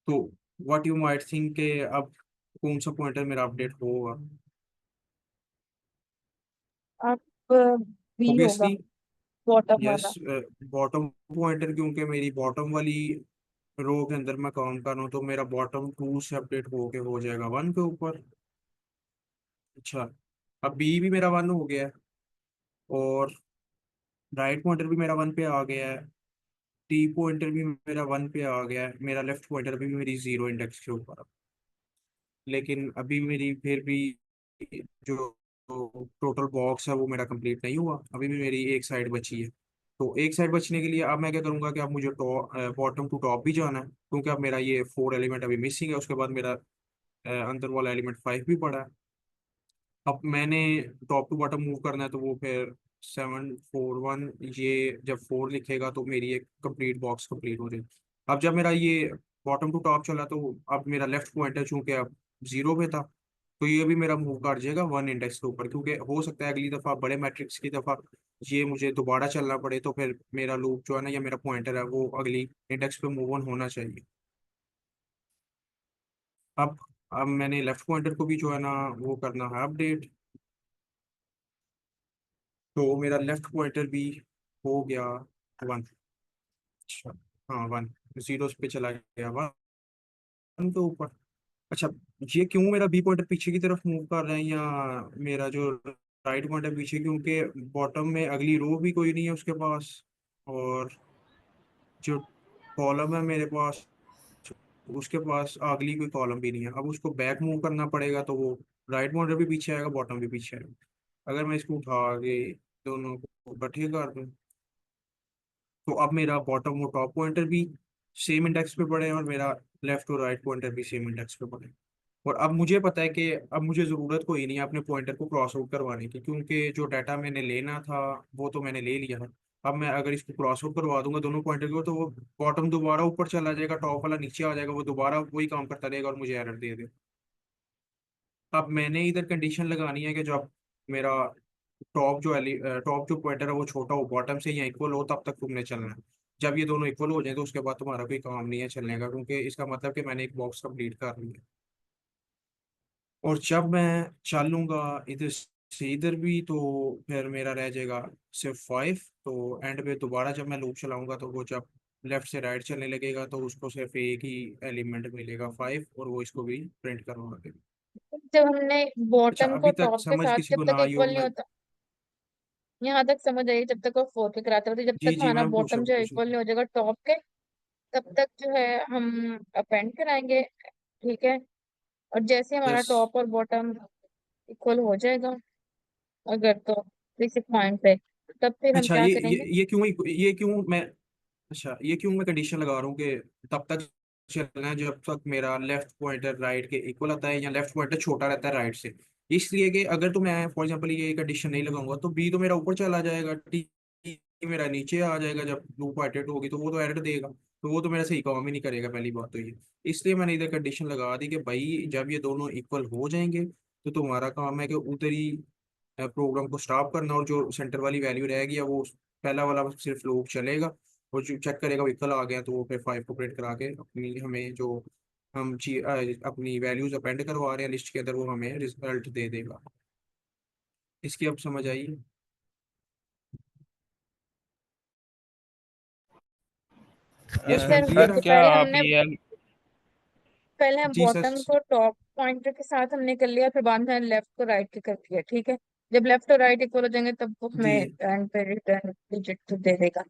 तो व्हाट यू माइट थिंक के अब कौन सा पॉइंटर मेरा अपडेट होगा? अब बी होगा, ऑब्वियसली बॉटम यस, वाला। बॉटम पॉइंटर, क्योंकि मेरी बॉटम वाली रो के अंदर मैं काम कर रहा हूँ, तो मेरा बॉटम 2 से अपडेट होके हो जाएगा 1 के ऊपर। अच्छा, अब बी भी मेरा 1 हो गया है और राइट पॉइंटर भी मेरा 1 पे आ गया है। टी पॉइंटर भी मेरा 1 पे आ गया है, मेरा लेफ्ट पॉइंटर भी मेरी 0 इंडेक्स के ऊपर। लेकिन अभी मेरी फिर भी जो टोटल बॉक्स है वो मेरा कंप्लीट नहीं हुआ, अभी भी मेरी एक साइड बची है। तो एक साइड बचने के लिए अब मैं क्या करूंगा कि अब मुझे बॉटम टू टॉप भी जाना है, क्योंकि अब मेरा ये 4 एलिमेंट अभी मिसिंग है, उसके बाद मेरा अंदर वाला एलिमेंट 5 भी पड़ा है। अब मैंने टॉप टू बॉटम मूव करना है, तो वो फिर 741 ये जब 4 लिखेगा तो मेरी एक कंप्लीट बॉक्स कंप्लीट हो जाएगी। अब जब मेरा ये बॉटम टू टॉप चला तो अब मेरा लेफ्ट पॉइंटर चूंकि अब 0 पे था, तो ये भी मेरा मूव कर जाएगा 1 इंडेक्स के ऊपर, क्योंकि हो सकता है अगली दफा बड़े मैट्रिक्स की दफा ये मुझे दोबारा चलना पड़े, तो फिर मेरा लूप जो है ना या मेरा पॉइंटर है वो अगली इंडेक्स पे मूव ऑन होना चाहिए। अब अब मैंने लेफ्ट पॉइंटर को भी जो है ना वो करना है अपडेट। तो मेरा लेफ्ट पॉइंटर भी हो गया 1। अच्छा, हाँ 1, जीरोस पे चला गया 1 के ऊपर। अच्छा, ये क्यों मेरा बी पॉइंटर पीछे की तरफ मूव कर रहा है या मेरा जो राइट पॉइंटर पीछे? क्योंकि बॉटम में अगली रो भी कोई नहीं है उसके पास, और जो कॉलम है मेरे पास उसके पास अगली कोई कॉलम भी नहीं है। अब उसको बैक मूव करना पड़ेगा, तो वो राइट पॉइंटर भी पीछे आएगा, बॉटम भी पीछे आएगा। अगर मैं इसको उठा के दोनों को इकट्ठे कर दूं, तो अब मेरा बॉटम और टॉप पॉइंटर भी सेम इंडेक्स पे पड़े हैं और मेरा लेफ्ट और राइट पॉइंटर भी सेम इंडेक्स पे पड़े हैं। और अब मुझे पता है कि अब मुझे ज़रूरत कोई नहीं है अपने पॉइंटर को क्रॉस आउट करवाने की, क्योंकि जो डाटा मैंने लेना था वो तो मैंने ले लिया है। अब मैं अगर इसको क्रॉस आउट करवा दूंगा दोनों पॉइंटर को, तो वो बॉटम दोबारा ऊपर चला जाएगा, टॉप वाला नीचे आ जाएगा, वो दोबारा वही काम करता रहेगा और मुझे एरर दे देगा। अब मैंने इधर कंडीशन लगानी है कि जब मेरा टॉप जो पॉइंटर है वो छोटा हो, बॉटम से या इक्वल हो, तब तक तुमने चलना है। जब ये दोनों इक्वल हो जाए तो उसके बाद तुम्हारा कोई काम नहीं है चलने का, क्योंकि इसका मतलब कि मैंने एक बॉक्स कंप्लीट कर लिया। और जब मैं चलूंगा इधर से इधर भी, तो फिर मेरा रह जाएगा सिर्फ 5। तो एंड पे दोबारा जब मैं लूप चलाऊंगा तो वो जब लेफ्ट से राइट चलने लगेगा तो उसको सिर्फ एक ही एलिमेंट मिलेगा 5, और वो इसको भी प्रिंट करवा देगा। जब हमने अच्छा, बॉटम को अभी तक टॉप के समझ साथ किसी जब को तक ना आई हो? इक्वल नहीं मैं होता, यहाँ तक समझ आइए, जब तक वो 4 के कराते होते, जब जी तक जी हमारा मैम, पूछो बॉटम जो पूछो। इक्वल नहीं हो जाएगा टॉप के, तब तक जो है हम अपेंड कराएंगे, ठीक है। और जैसे हमारा यस। टॉप और बॉटम इक्वल हो जाएगा, अगर तो बेसिक पॉइंट पे, तब फिर हम अच्छा, क्या ये करेंगे। ये क्यों मैं अच्छा, ये क्यों मैं कंडीशन लगा रहा हूँ कि तब तक चलना है जब तक मेरा लेफ्ट पॉइंटर राइट के इक्वल आता है, या लेफ्ट पॉइंटर छोटा रहता है राइट से। इसलिए कि अगर तो मैं फॉर एग्जांपल ये कंडीशन नहीं लगाऊंगा तो बी तो मेरा ऊपर चला जाएगा, टी मेरा नीचे आ जाएगा, जब ब्लू पॉइंटेड होगी तो वो तो एरर देगा, तो वो तो मेरा सही काम ही नहीं करेगा। पहली बात तो ये, इसलिए मैंने इधर कंडीशन लगा दी कि भाई जब ये दोनों इक्वल हो जाएंगे तो तुम्हारा काम है कि उधर ही प्रोग्राम को स्टॉप करना, और जो सेंटर वाली वैल्यू रहेगी या वो पहला वाला सिर्फ लूप चलेगा, और जो चेक करेगा व्हीकल आ गया तो वो फिर 5 को प्रिंट करा के अपनी हमें जो अपनी वैल्यूज अपेंड करवा रहे हैं लिस्ट के अंदर, वो हमें रिजल्ट दे देगा। इसकी अब समझ आई? Yes ma'am, sir clear sir है? तो क्या पहले आप हमने, ये पहले हम जी सर। बॉटम को टॉप पॉइंटर के साथ हमने कर लिया, फिर बाद में लेफ्ट को राइट के कर दिया, ठीक है। जब लेफ्ट और राइट इक्वल हो जाएंगे तब वो हमें जी एंड पे रिटर्न डिजिट तो दे देगा।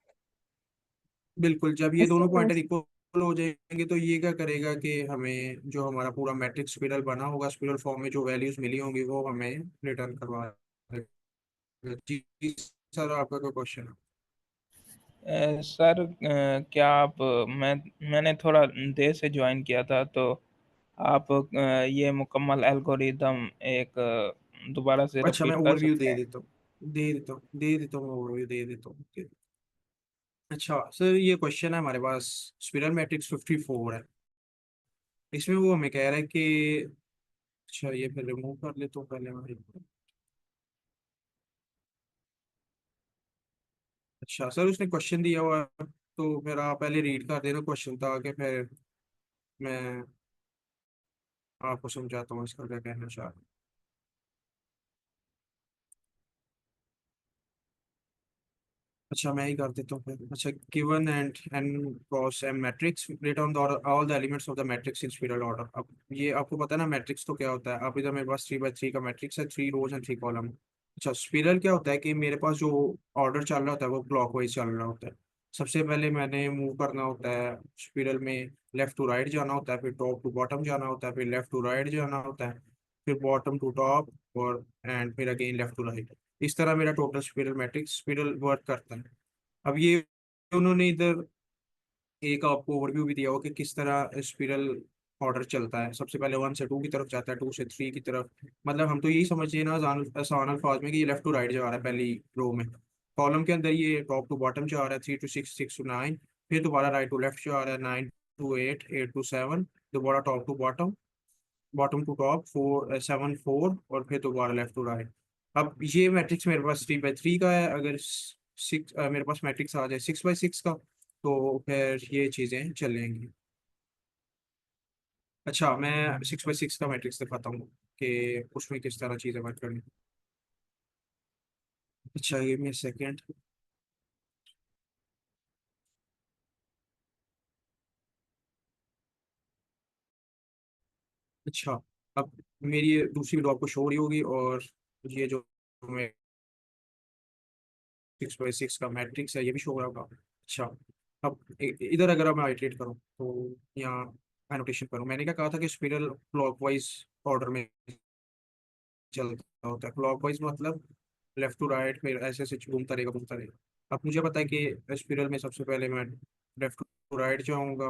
बिल्कुल, जब ये इसकी दोनों वजह पॉइंटर से इक्वल हो जाएंगे तो ये क्या करेगा कि हमें जो हमारा पूरा मैट्रिक्स स्पिरल बना होगा, स्पिरल फॉर्म में जो वैल्यूज मिली होंगी वो हमें रिटर्न करवा देगा। जी जी, सर आपका कोई क्वेश्चन है? सर क्या आप मैंने थोड़ा देर से ज्वाइन किया था, तो आप ये मुकम्मल एल्गोरिदम एक दोबारा से अच्छा, मैं रिपीट कर ओवरव्यू सकते दे हैं? देता हूँ, दे देता हूँ ओवरव्यू दे देता हूँ। Okay। अच्छा सर, ये क्वेश्चन है हमारे पास, स्पिरल मैट्रिक्स 54 है। इसमें वो हमें कह रहा है कि, अच्छा ये फिर रिमूव कर लेता हूँ पहले मैं। अच्छा सर, उसने क्वेश्चन दिया हुआ है, तो फिर आप पहले रीड कर देना क्वेश्चन ताकि फिर मैं आपको समझाता हूँ इसका क्या कहना चाह रहा हूँ। अच्छा, मैं ही कर देता हूँ फिर। अच्छा, given and N cross M matrix return all the elements of the matrix in spiral order. अब ये आपको पता है ना मैट्रिक्स तो क्या होता है। अब इधर मेरे पास 3 बाई 3 का मैट्रिक्स है, 3 रोज एंड 3 कॉलम। अच्छा, स्पिरल क्या होता है कि मेरे पास जो ऑर्डर चल रहा होता है वो क्लॉकवाइज चल रहा होता है। सबसे पहले मैंने मूव करना होता है स्पिरल में, लेफ्ट टू राइट जाना होता है, फिर टॉप टू बॉटम जाना होता है, फिर लेफ्ट टू राइट जाना होता है, फिर बॉटम टू टॉप, और एंड फिर अगेन लेफ्ट टू राइट। इस तरह मेरा total spiral matrix spiral work करता है। अब ये उन्होंने इधर एक आपको ओवरव्यू भी दिया हो कि किस तरह स्पिरल ऑर्डर चलता है। सबसे पहले 1 से 2 की तरफ जाता है, 2 से 3 की तरफ। मतलब हम तो यही समझिए ना आसान अल्फाज में कि ये लेफ्ट टू राइट जा रहा है पहली रो में। कॉलम के अंदर ये टॉप टू बॉटम जा रहा है, 3 to 6, 6 to 9, फिर दोबारा राइट टू लेफ्ट जा रहा है, 9 to 8, 8 to 7, दोबारा top to bottom, bottom to top, 4 7 4, और फिर दोबारा लेफ्ट टू राइट। अब ये मैट्रिक्स मेरे पास 3 बाई 3 का है। अगर सिक्स मेरे पास मैट्रिक्स आ जाए 6 बाई 6 का, तो फिर ये चीज़ें चलेंगी। अच्छा, मैं 6 बाई 6 का मैट्रिक्स दिखाता हूँ कि उसमें किस तरह चीज़ें वर्क करनी। अच्छा, ये मैं सेकेंड। अच्छा, अब मेरी ये दूसरी वीडियो आपको शो हो रही होगी, और ये जो 6 बाई 6 का मैट्रिक्स है ये भी शो हो रहा होगा। अच्छा, अब इधर अगर अब मैं आइटरेट करूँ तो यहाँ एनोटेशन करूँ, मैंने क्या कहा था कि स्पिरल क्लॉकवाइज ऑर्डर में चलता होता है। क्लॉकवाइज मतलब लेफ्ट टू राइट, फिर ऐसे ऐसे घूमता रहेगा घूमता रहेगा। अब मुझे पता है कि स्पिरल में सबसे पहले मैं लेफ्ट टू राइट जाऊँगा,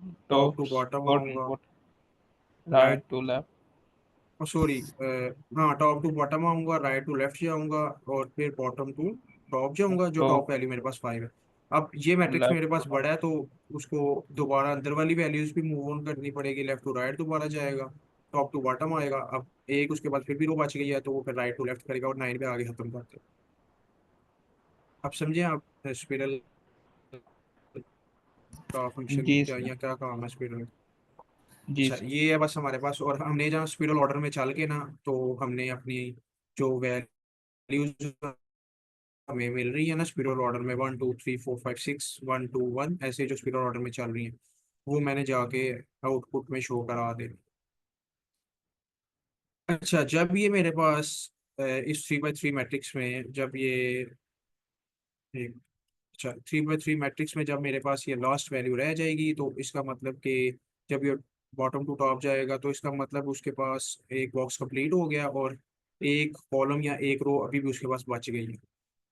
top top to bottom bottom आऊँगा, राइट टू लेफ्ट। सॉरी, हाँ, टॉप टू बॉटम आऊंगा, राइट टू लेफ्ट जाऊंगा, और फिर बॉटम टू टॉप जाऊंगा, जो टॉप टॉप वैल्यू मेरे पास 5 है। अब ये मैट्रिक्स मेरे लेफ्ट पास टू बड़ा है तो उसको दोबारा अंदर वाली वैल्यूज भी मूव ऑन करनी पड़ेगी। लेफ्ट टू राइट दोबारा जाएगा, टॉप टू बॉटम आएगा। अब एक उसके बाद फिर भी रो बच गई है तो वो फिर राइट टू लेफ्ट करेगा, और 9 पे आगे खत्म करते। अब समझे आप स्पिरल का फंक्शन जी क्या, सर। या क्या काम है स्पिरल। जी अच्छा, सर। ये है बस हमारे पास। और हमने जहाँ स्पिरल ऑर्डर में चल के ना, तो हमने अपनी जो वैल्यूज हमें मिल रही है ना स्पिरिट ऑर्डर में 1 2 3 4 5 6 1 2 1 ऐसे जो स्पिरिट ऑर्डर में चल रही हैं वो मैंने जाके आउटपुट में शो करा दे। अच्छा, जब ये मेरे पास इस 3 by 3 मैट्रिक्स में जब ये अच्छा 3 by 3 मैट्रिक्स में जब मेरे पास ये लास्ट वैल्यू रह जाएगी तो इसका मतलब कि जब ये बॉटम टू टॉप जाएगा तो इसका मतलब उसके पास एक बॉक्स कंप्लीट हो गया और एक कॉलम या एक रो अभी भी उसके पास बच गई है।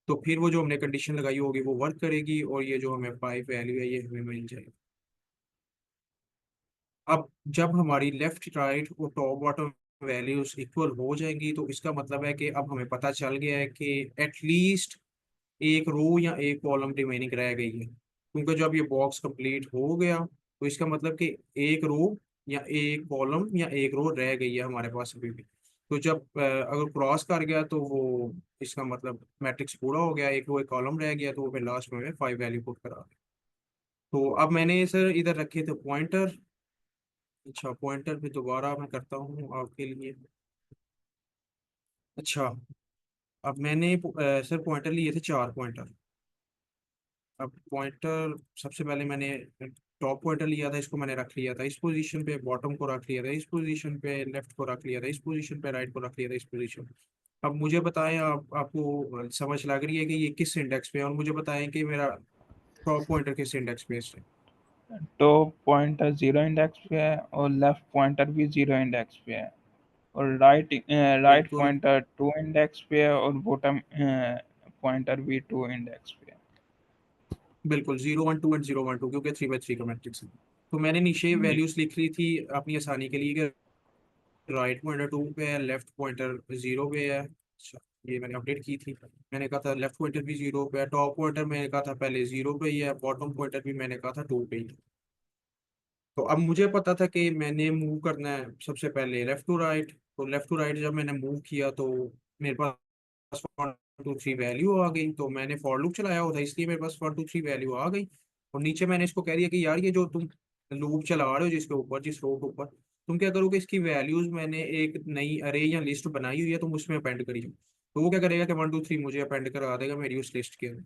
तो फिर वो जो हमने कंडीशन लगाई होगी वो वर्क करेगी और ये जो हमें 5 वैल्यू है ये हमें मिल जाएगी। अब जब हमारी लेफ्ट राइट और टॉप बॉटम वैल्यूज इक्वल हो जाएंगी तो इसका मतलब है कि अब हमें पता चल गया है कि एटलीस्ट एक रो या एक कॉलम रिमेनिंग रह गई है, क्योंकि जब ये बॉक्स कंप्लीट हो गया तो इसका मतलब कि एक रो या एक कॉलम या एक रो रह गई है हमारे पास अभी भी। तो जब अगर क्रॉस कर गया तो वो इसका मतलब मैट्रिक्स पूरा हो गया, एक रो एक कॉलम रह गया, तो वो फिर लास्ट में 5 वैल्यू पुट करा दी। तो अब मैंने सर इधर रखे थे पॉइंटर। अच्छा, पॉइंटर पे दोबारा मैं करता हूँ आपके लिए। अच्छा, अब मैंने सर पॉइंटर लिए थे 4 पॉइंटर। अब पॉइंटर सबसे पहले मैंने टॉप पॉइंटर लिया था, इसको मैंने रख लिया था इस पोजीशन पे, बॉटम को रख लिया था इस पोजीशन पे, लेफ्ट को रख लिया था इस पोजीशन पे, राइट को रख लिया था इस पोजीशन पे। अब मुझे बताएं, आपको समझ लग रही है कि ये किस इंडेक्स पे है, और मुझे बताएं कि मेरा टॉप पॉइंटर किस इंडेक्स पे है। टॉप पॉइंटर 0 इंडेक्स पे है और लेफ्ट पॉइंटर भी 0 इंडेक्स पे है और राइट बिल्कुल पॉइंटर 2 इंडेक्स पे है और बॉटम पॉइंटर भी 2 इंडेक्स पे है। बिल्कुल 0 1 2 एंड 0 1 2, क्योंकि 3 by 3 का मैट्रिक्स है। तो मैंने नीचे जी। वैल्यूज लिख ली थी अपनी आसानी के लिए कि राइट पॉइंटर 2 पे है, लेफ्ट पॉइंटर 0 पे है। अच्छा, ये मैंने अपडेट की थी। मैंने कहा था लेफ्ट पॉइंटर भी 0 पे है, टॉप पॉइंटर मैंने कहा था पहले 0 पे ही है, बॉटम पॉइंटर भी मैंने कहा था 2 पे ही है। तो अब मुझे पता था कि मैंने मूव करना है सबसे पहले लेफ्ट टू राइट। तो लेफ्ट टू राइट जब मैंने मूव किया तो मेरे पास 1 2 3 वैल्यू आ गई, तो मैंने फॉर लूप चलाया हुआ था इसलिए मेरे पास 1 2 3 वैल्यू आ गई। और नीचे मैंने इसको कह दिया कि यार ये जो तुम लूप चला रहे हो जिसके ऊपर, जिस रो के ऊपर, तुम क्या करोगे, इसकी वैल्यूज मैंने एक नई अरे या लिस्ट बनाई हुई है, तुम उसमें अपेंड करिए। तो वो क्या करेगा कि 1 2 3 मुझे अपेंड करा देगा मेरी उस लिस्ट के अंदर।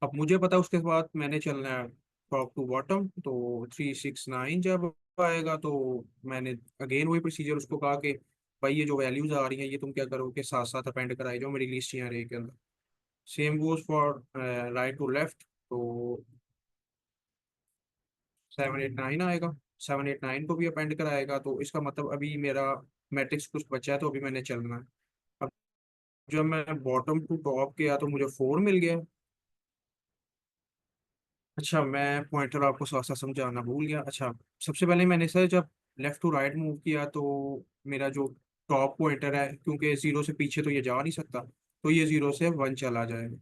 अब मुझे पता है उसके बाद मैंने चलना है टॉप टू बॉटम, तो 3 6 9 जब आएगा तो मैंने अगेन वही प्रोसीजर उसको कहा कि भाई ये जो वैल्यूज आ रही हैं ये तुम क्या करो कि साथ साथ अपेंड कराई जाओ मेरी लिस्ट यहाँ रे के अंदर। Same goes for right to left. तो 7 8 9 आएगा, 7 8 9 को भी अपेंड कराएगा, तो इसका मतलब अभी मेरा मैट्रिक्स कुछ बचा है तो अभी मैंने चलना है। अब जब मैं बॉटम टू टॉप गया तो मुझे 4 मिल गया। अच्छा, मैं पॉइंटर आपको थोड़ा सा समझाना भूल गया। अच्छा, सबसे पहले मैंने सर जब लेफ्ट टू राइट मूव किया तो मेरा जो टॉप पॉइंटर है, क्योंकि 0 से पीछे तो ये जा नहीं सकता, तो ये 0 से 1 चला जाएगा।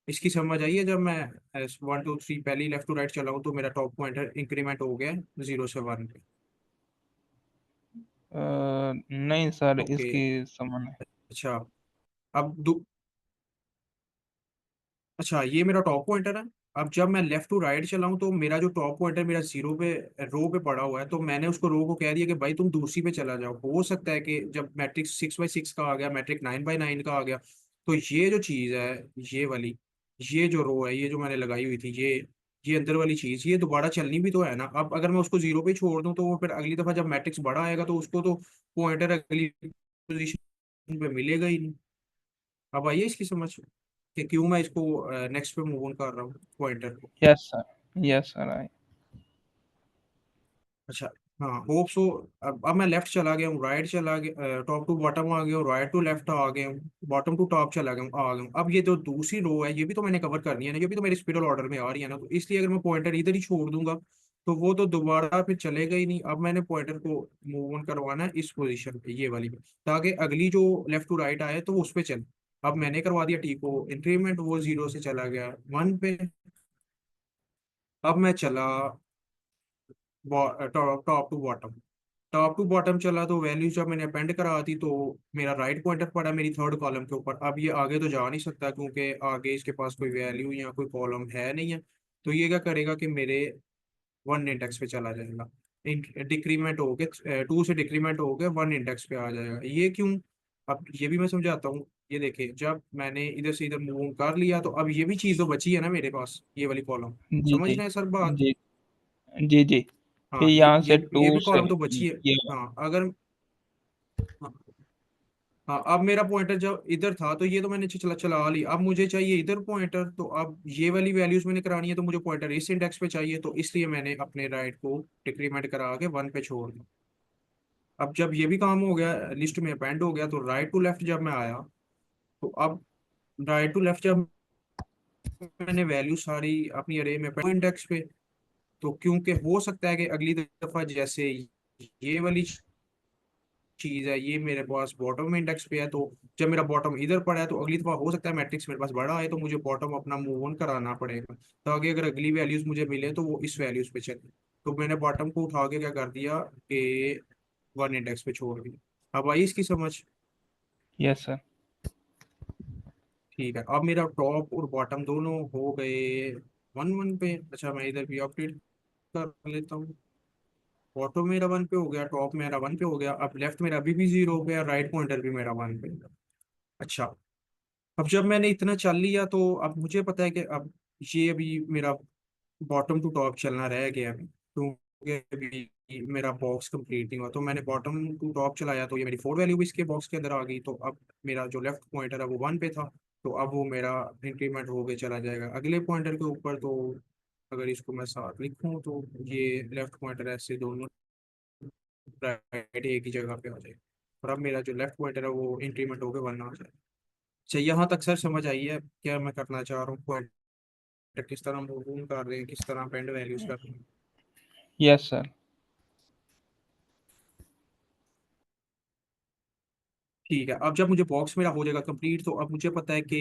इसकी समझ आई है, जब मैं 1 2 3 पहले लेफ्ट टू राइट चला हूँ तो मेरा टॉप पॉइंटर इंक्रीमेंट हो गया 0 से 1 पे। नहीं सर, ओके। इसकी समझ नहीं। अच्छा, अब अच्छा ये मेरा टॉप पॉइंटर है। अब जब मैं लेफ्ट टू राइट चलाऊं तो मेरा जो टॉप पॉइंटर मेरा 0 पे रो पे पड़ा हुआ है, तो मैंने उसको रो को कह दिया कि भाई तुम दूसरी पे चला जाओ। हो सकता है कि जब मैट्रिक्स 6 by 6 का आ गया, मैट्रिक 9 by 9 का आ गया, तो ये जो चीज़ है, ये वाली, ये जो रो है, ये जो मैंने लगाई हुई थी, ये अंदर वाली चीज़, ये दोबारा चलनी भी तो है ना। अब अगर मैं उसको 0 पे छोड़ दूं तो वो फिर अगली दफ़ा जब मैट्रिक्स बड़ा आएगा तो उसको तो पॉइंटर अगली पोजिशन पे मिलेगा ही नहीं। अब आइए इसकी समझ कि क्यों मैं इसको नेक्स्ट पे मूव ऑन कर रहा हूँ पॉइंटर को। Yes sir, yes sir I. अच्छा, हाँ होप सो। अब मैं लेफ्ट चला गया हूँ, राइट चला गया, टॉप टू बॉटम आ गया हूँ, राइट टू लेफ्ट आ गया हूँ, बॉटम टू टॉप चला गया हूँ, आ गया हूँ। अब ये जो दूसरी रो है ये भी तो मैंने कवर करनी है ना, ये भी तो मेरे स्पिरिट ऑर्डर में आ रही है ना, तो इसलिए अगर मैं पॉइंटर इधर ही छोड़ दूंगा तो वो तो दोबारा फिर चलेगा ही नहीं। अब मैंने पॉइंटर को मूव ऑन करवाना है इस पोजीशन पे, ये वाली पे, ताकि अगली जो लेफ्ट टू राइट आए तो वो उस पे चले। अब मैंने करवा दिया टी को इंक्रीमेंट, वो 0 से चला गया 1 पे। अब मैं चला top to bottom. Top to bottom चला तो वैल्यूज जब मैंने अपेंड करा दी तो मेरा राइट पॉइंटर पड़ा मेरी थर्ड कॉलम के ऊपर। अब ये आगे तो जा नहीं सकता क्योंकि आगे इसके पास कोई वैल्यू या कोई कॉलम है नहीं है। तो ये क्या करेगा कि मेरे 1 इंडेक्स पे चला जाएगा, डिक्रीमेंट हो के 2 से डिक्रीमेंट हो के 1 इंडेक्स पे आ जाएगा। ये क्यों, अब ये भी मैं समझाता हूँ। ये देखिए जब मैंने इधर से इधर मूव कर लिया तो अब ये भी चीज़ तो बची है ना मेरे पास, ये वाली कॉलम। जी समझ जी रहे हैं सर बात? जी जी जी। फिर हाँ यहाँ से ये टू भी से कॉलम तो बची है। ये हाँ अगर हाँ, हाँ अब मेरा पॉइंटर जब इधर था तो ये तो मैंने चला चला ली, अब मुझे चाहिए इधर पॉइंटर, तो अब ये वाली वैल्यूज मैंने करानी है तो मुझे पॉइंटर इस इंडेक्स पे चाहिए, तो इसलिए मैंने अपने राइट को डिक्रीमेंट करा के 1 पे छोड़ दिया। अब जब ये भी काम हो गया, लिस्ट में अपेंड हो गया, तो राइट टू लेफ्ट जब मैं आया तो अब राइट टू लेफ्ट जब मैंने वैल्यू सारी अपनी अरे में इंडेक्स पे, तो क्योंकि हो सकता है कि अगली दफा जैसे ये वाली चीज है ये मेरे पास बॉटम इंडेक्स पे है, तो जब मेरा बॉटम इधर पड़ा है तो अगली दफा हो सकता है मैट्रिक्स मेरे पास बड़ा है तो मुझे बॉटम अपना मूव ऑन कराना पड़ेगा, ताकि अगर अगली वैल्यूज मुझे मिले तो वो इस वैल्यूज पे चले। तो मैंने बॉटम को उठा के क्या कर दिया कि 1 इंडेक्स पे छोड़ दिया। अब आई इसकी समझ? Yes sir. ठीक है, अब मेरा टॉप और बॉटम दोनों हो गए 1 1 पे। अच्छा मैं इधर भी अपडेट कर लेता हूँ। बॉटम मेरा 1 पे हो गया, टॉप मेरा 1 पे हो गया, अब लेफ्ट मेरा अभी भी 0 पे है, राइट पॉइंटर भी मेरा 1 पे है। अच्छा अब जब मैंने इतना चल लिया तो अब मुझे पता है कि अब ये अभी मेरा बॉटम टू टॉप चलना रह गया अभी, क्योंकि अभी मेरा बॉक्स कंप्लीट नहीं हुआ। तो मैंने बॉटम टू टॉप चलाया तो ये मेरी 4 वैल्यू भी इसके बॉक्स के अंदर आ गई, तो अब मेरा जो लेफ्ट पॉइंटर है वो 1 पे था, तो अब वो मेरा इंक्रीमेंट हो के चला जाएगा अगले पॉइंटर के ऊपर। तो अगर इसको मैं साथ लिखूँ तो ये लेफ्ट पॉइंटर ऐसे दोनों राइट एक ही जगह पे आ जाएगा, और अब मेरा जो लेफ्ट पॉइंटर है वो इंक्रीमेंट होकर 1 आ जाएगा। अच्छा यहाँ तक सर समझ आई है क्या मैं करना चाह रहा हूँ, पॉइंटर किस तरह मूव कर रहे हैं, किस तरह पेंड वैल्यूज कर रहे हैं? Yes sir. ठीक है, अब जब मुझे बॉक्स मेरा हो जाएगा कंप्लीट तो अब मुझे पता है कि